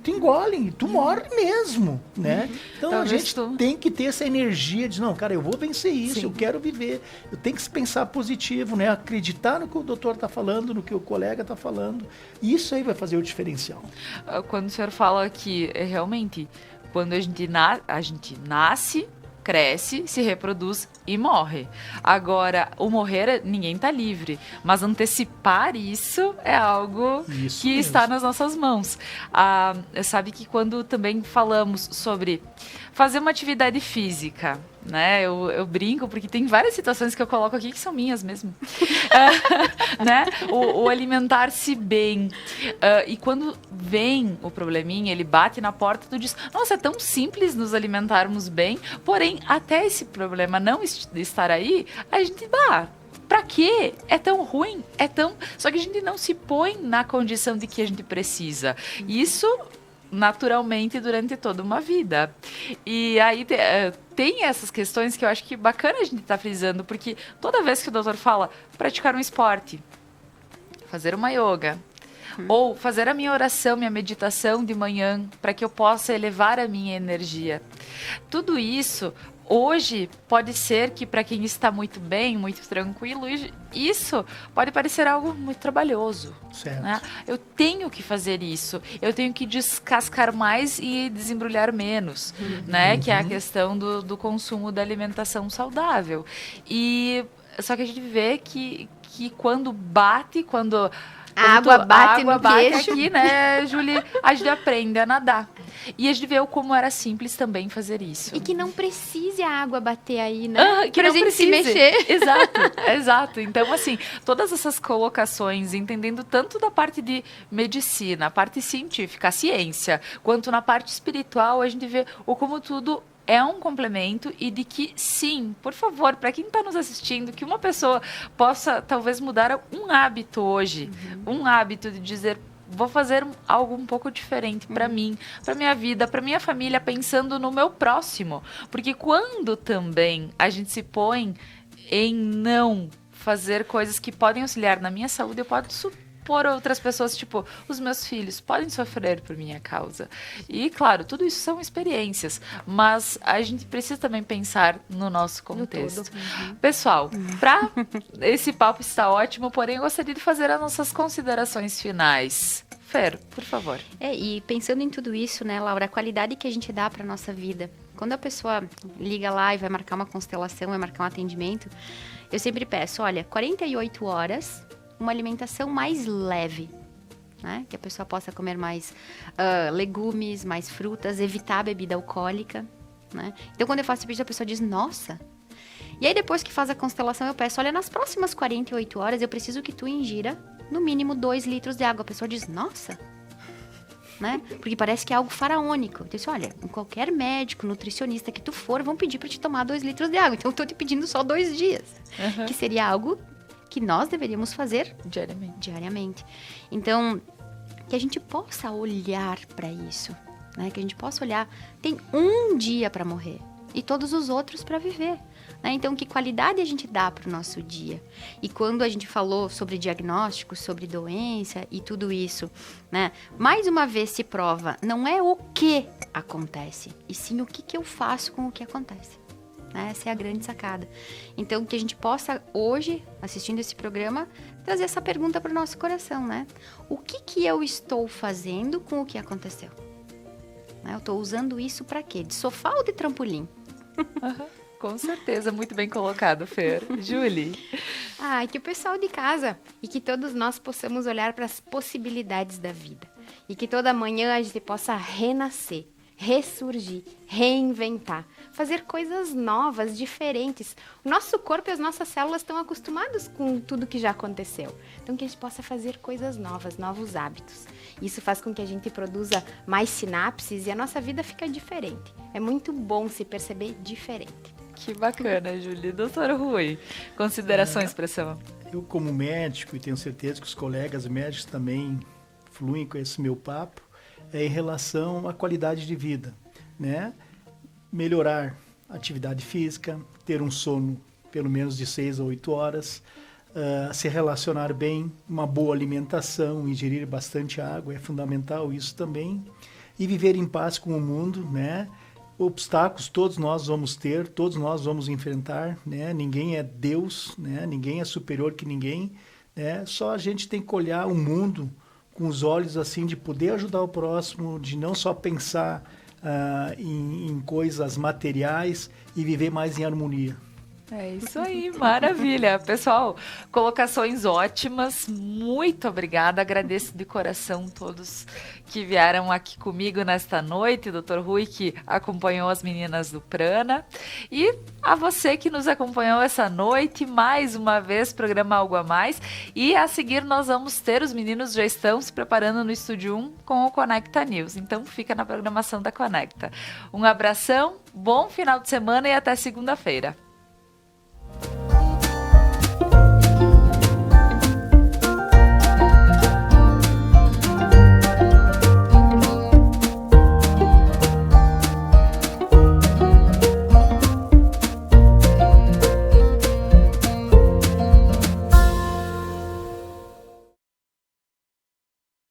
te engolem, tu morre mesmo, né? Então a gente tem que ter essa energia de, não, cara, eu vou vencer isso, eu quero viver, eu tenho que pensar positivo, né? Acreditar no que o doutor está falando, no que o colega está falando, isso aí vai fazer o diferencial. Quando o senhor fala que, realmente, quando a gente nasce, cresce, se reproduz e morre. Agora, o morrer, ninguém está livre, mas antecipar isso é algo que está nas nossas mãos. Sabe que quando também falamos sobre fazer uma atividade física, né? Eu brinco porque tem várias situações que eu coloco aqui que são minhas mesmo. Né? O alimentar-se bem. E quando vem o probleminha, ele bate na porta, tu diz, nossa, é tão simples nos alimentarmos bem, porém, até esse problema não estar aí, a gente, pra quê? É tão ruim, Só que a gente não se põe na condição de que a gente precisa. Isso naturalmente durante toda uma vida. E aí tem essas questões que eu acho que bacana a gente estar frisando, porque toda vez que o doutor fala praticar um esporte, fazer uma yoga, ou fazer a minha oração, minha meditação de manhã, para que eu possa elevar a minha energia. Tudo isso, hoje, pode ser que para quem está muito bem, muito tranquilo, isso pode parecer algo muito trabalhoso. Certo. Né? Eu tenho que fazer isso, eu tenho que descascar mais e desembrulhar menos, né? Que é a questão do consumo da alimentação saudável. Só que a gente vê que quando a água bate no queixo aqui, né, Julie? A gente aprende a nadar. E a gente vê como era simples também fazer isso. E que não precise a água bater aí, né? Que pra gente se mexer. Exato. Então, assim, todas essas colocações, entendendo tanto da parte de medicina, a parte científica, a ciência, quanto na parte espiritual, a gente vê como tudo é um complemento e de que, sim, por favor, para quem está nos assistindo, que uma pessoa possa talvez mudar um hábito hoje, um hábito de dizer, vou fazer algo um pouco diferente para mim, para minha vida, para minha família, pensando no meu próximo. Porque quando também a gente se põe em não fazer coisas que podem auxiliar na minha saúde, eu posso supor outras pessoas, tipo, os meus filhos podem sofrer por minha causa. E, claro, tudo isso são experiências, mas a gente precisa também pensar no nosso contexto. Pessoal, esse papo está ótimo, porém eu gostaria de fazer as nossas considerações finais. Fer, por favor. E pensando em tudo isso, né, Laura, a qualidade que a gente dá para nossa vida. Quando a pessoa liga lá e vai marcar uma constelação, vai marcar um atendimento, eu sempre peço, olha, 48 horas, uma alimentação mais leve, né? Que a pessoa possa comer mais legumes, mais frutas, evitar a bebida alcoólica, né? Então, quando eu faço isso, a pessoa diz, nossa. E aí, depois que faz a constelação, eu peço, olha, nas próximas 48 horas, eu preciso que tu ingira, no mínimo, 2 litros de água. A pessoa diz, nossa. Né? Porque parece que é algo faraônico. Então, assim, olha, qualquer médico, nutricionista que tu for, vão pedir para te tomar 2 litros de água. Então, eu tô te pedindo só 2 dias. Que seria algo que nós deveríamos fazer diariamente. Então, que a gente possa olhar para isso, né? Que a gente possa olhar, tem um dia para morrer e todos os outros para viver, né? Então, que qualidade a gente dá para o nosso dia? E quando a gente falou sobre diagnóstico, sobre doença e tudo isso, né? Mais uma vez se prova, não é o que acontece, e sim o que eu faço com o que acontece. Essa é a grande sacada. Então, que a gente possa, hoje, assistindo esse programa, trazer essa pergunta para o nosso coração, né? O que eu estou fazendo com o que aconteceu? Eu estou usando isso para quê? De sofá ou de trampolim? Com certeza, muito bem colocado, Fer. Julie? Que o pessoal de casa e que todos nós possamos olhar para as possibilidades da vida. E que toda manhã a gente possa renascer, ressurgir, reinventar, fazer coisas novas, diferentes. O nosso corpo e as nossas células estão acostumados com tudo que já aconteceu. Então que a gente possa fazer coisas novas, novos hábitos. Isso faz com que a gente produza mais sinapses e a nossa vida fica diferente. É muito bom se perceber diferente. Que bacana, Júlia. Doutor Rui, considerações para essa? Eu, como médico, e tenho certeza que os colegas médicos também fluem com esse meu papo, é em relação à qualidade de vida, né? Melhorar a atividade física, ter um sono pelo menos de 6 a 8 horas, se relacionar bem, uma boa alimentação, ingerir bastante água, é fundamental isso também, e viver em paz com o mundo, né? Obstáculos todos nós vamos ter, todos nós vamos enfrentar, né? Ninguém é Deus, né? Ninguém é superior que ninguém, né? Só a gente tem que olhar o mundo com os olhos assim de poder ajudar o próximo, de não só pensar em coisas materiais e viver mais em harmonia. É isso aí, maravilha. Pessoal, colocações ótimas, muito obrigada, agradeço de coração todos que vieram aqui comigo nesta noite, Dr. Rui, que acompanhou as meninas do Prana, e a você que nos acompanhou essa noite, mais uma vez, programa Algo a Mais, e a seguir nós vamos ter, os meninos já estão se preparando no Estúdio 1 com o Conecta News, então fica na programação da Conecta. Um abração, bom final de semana e até segunda-feira.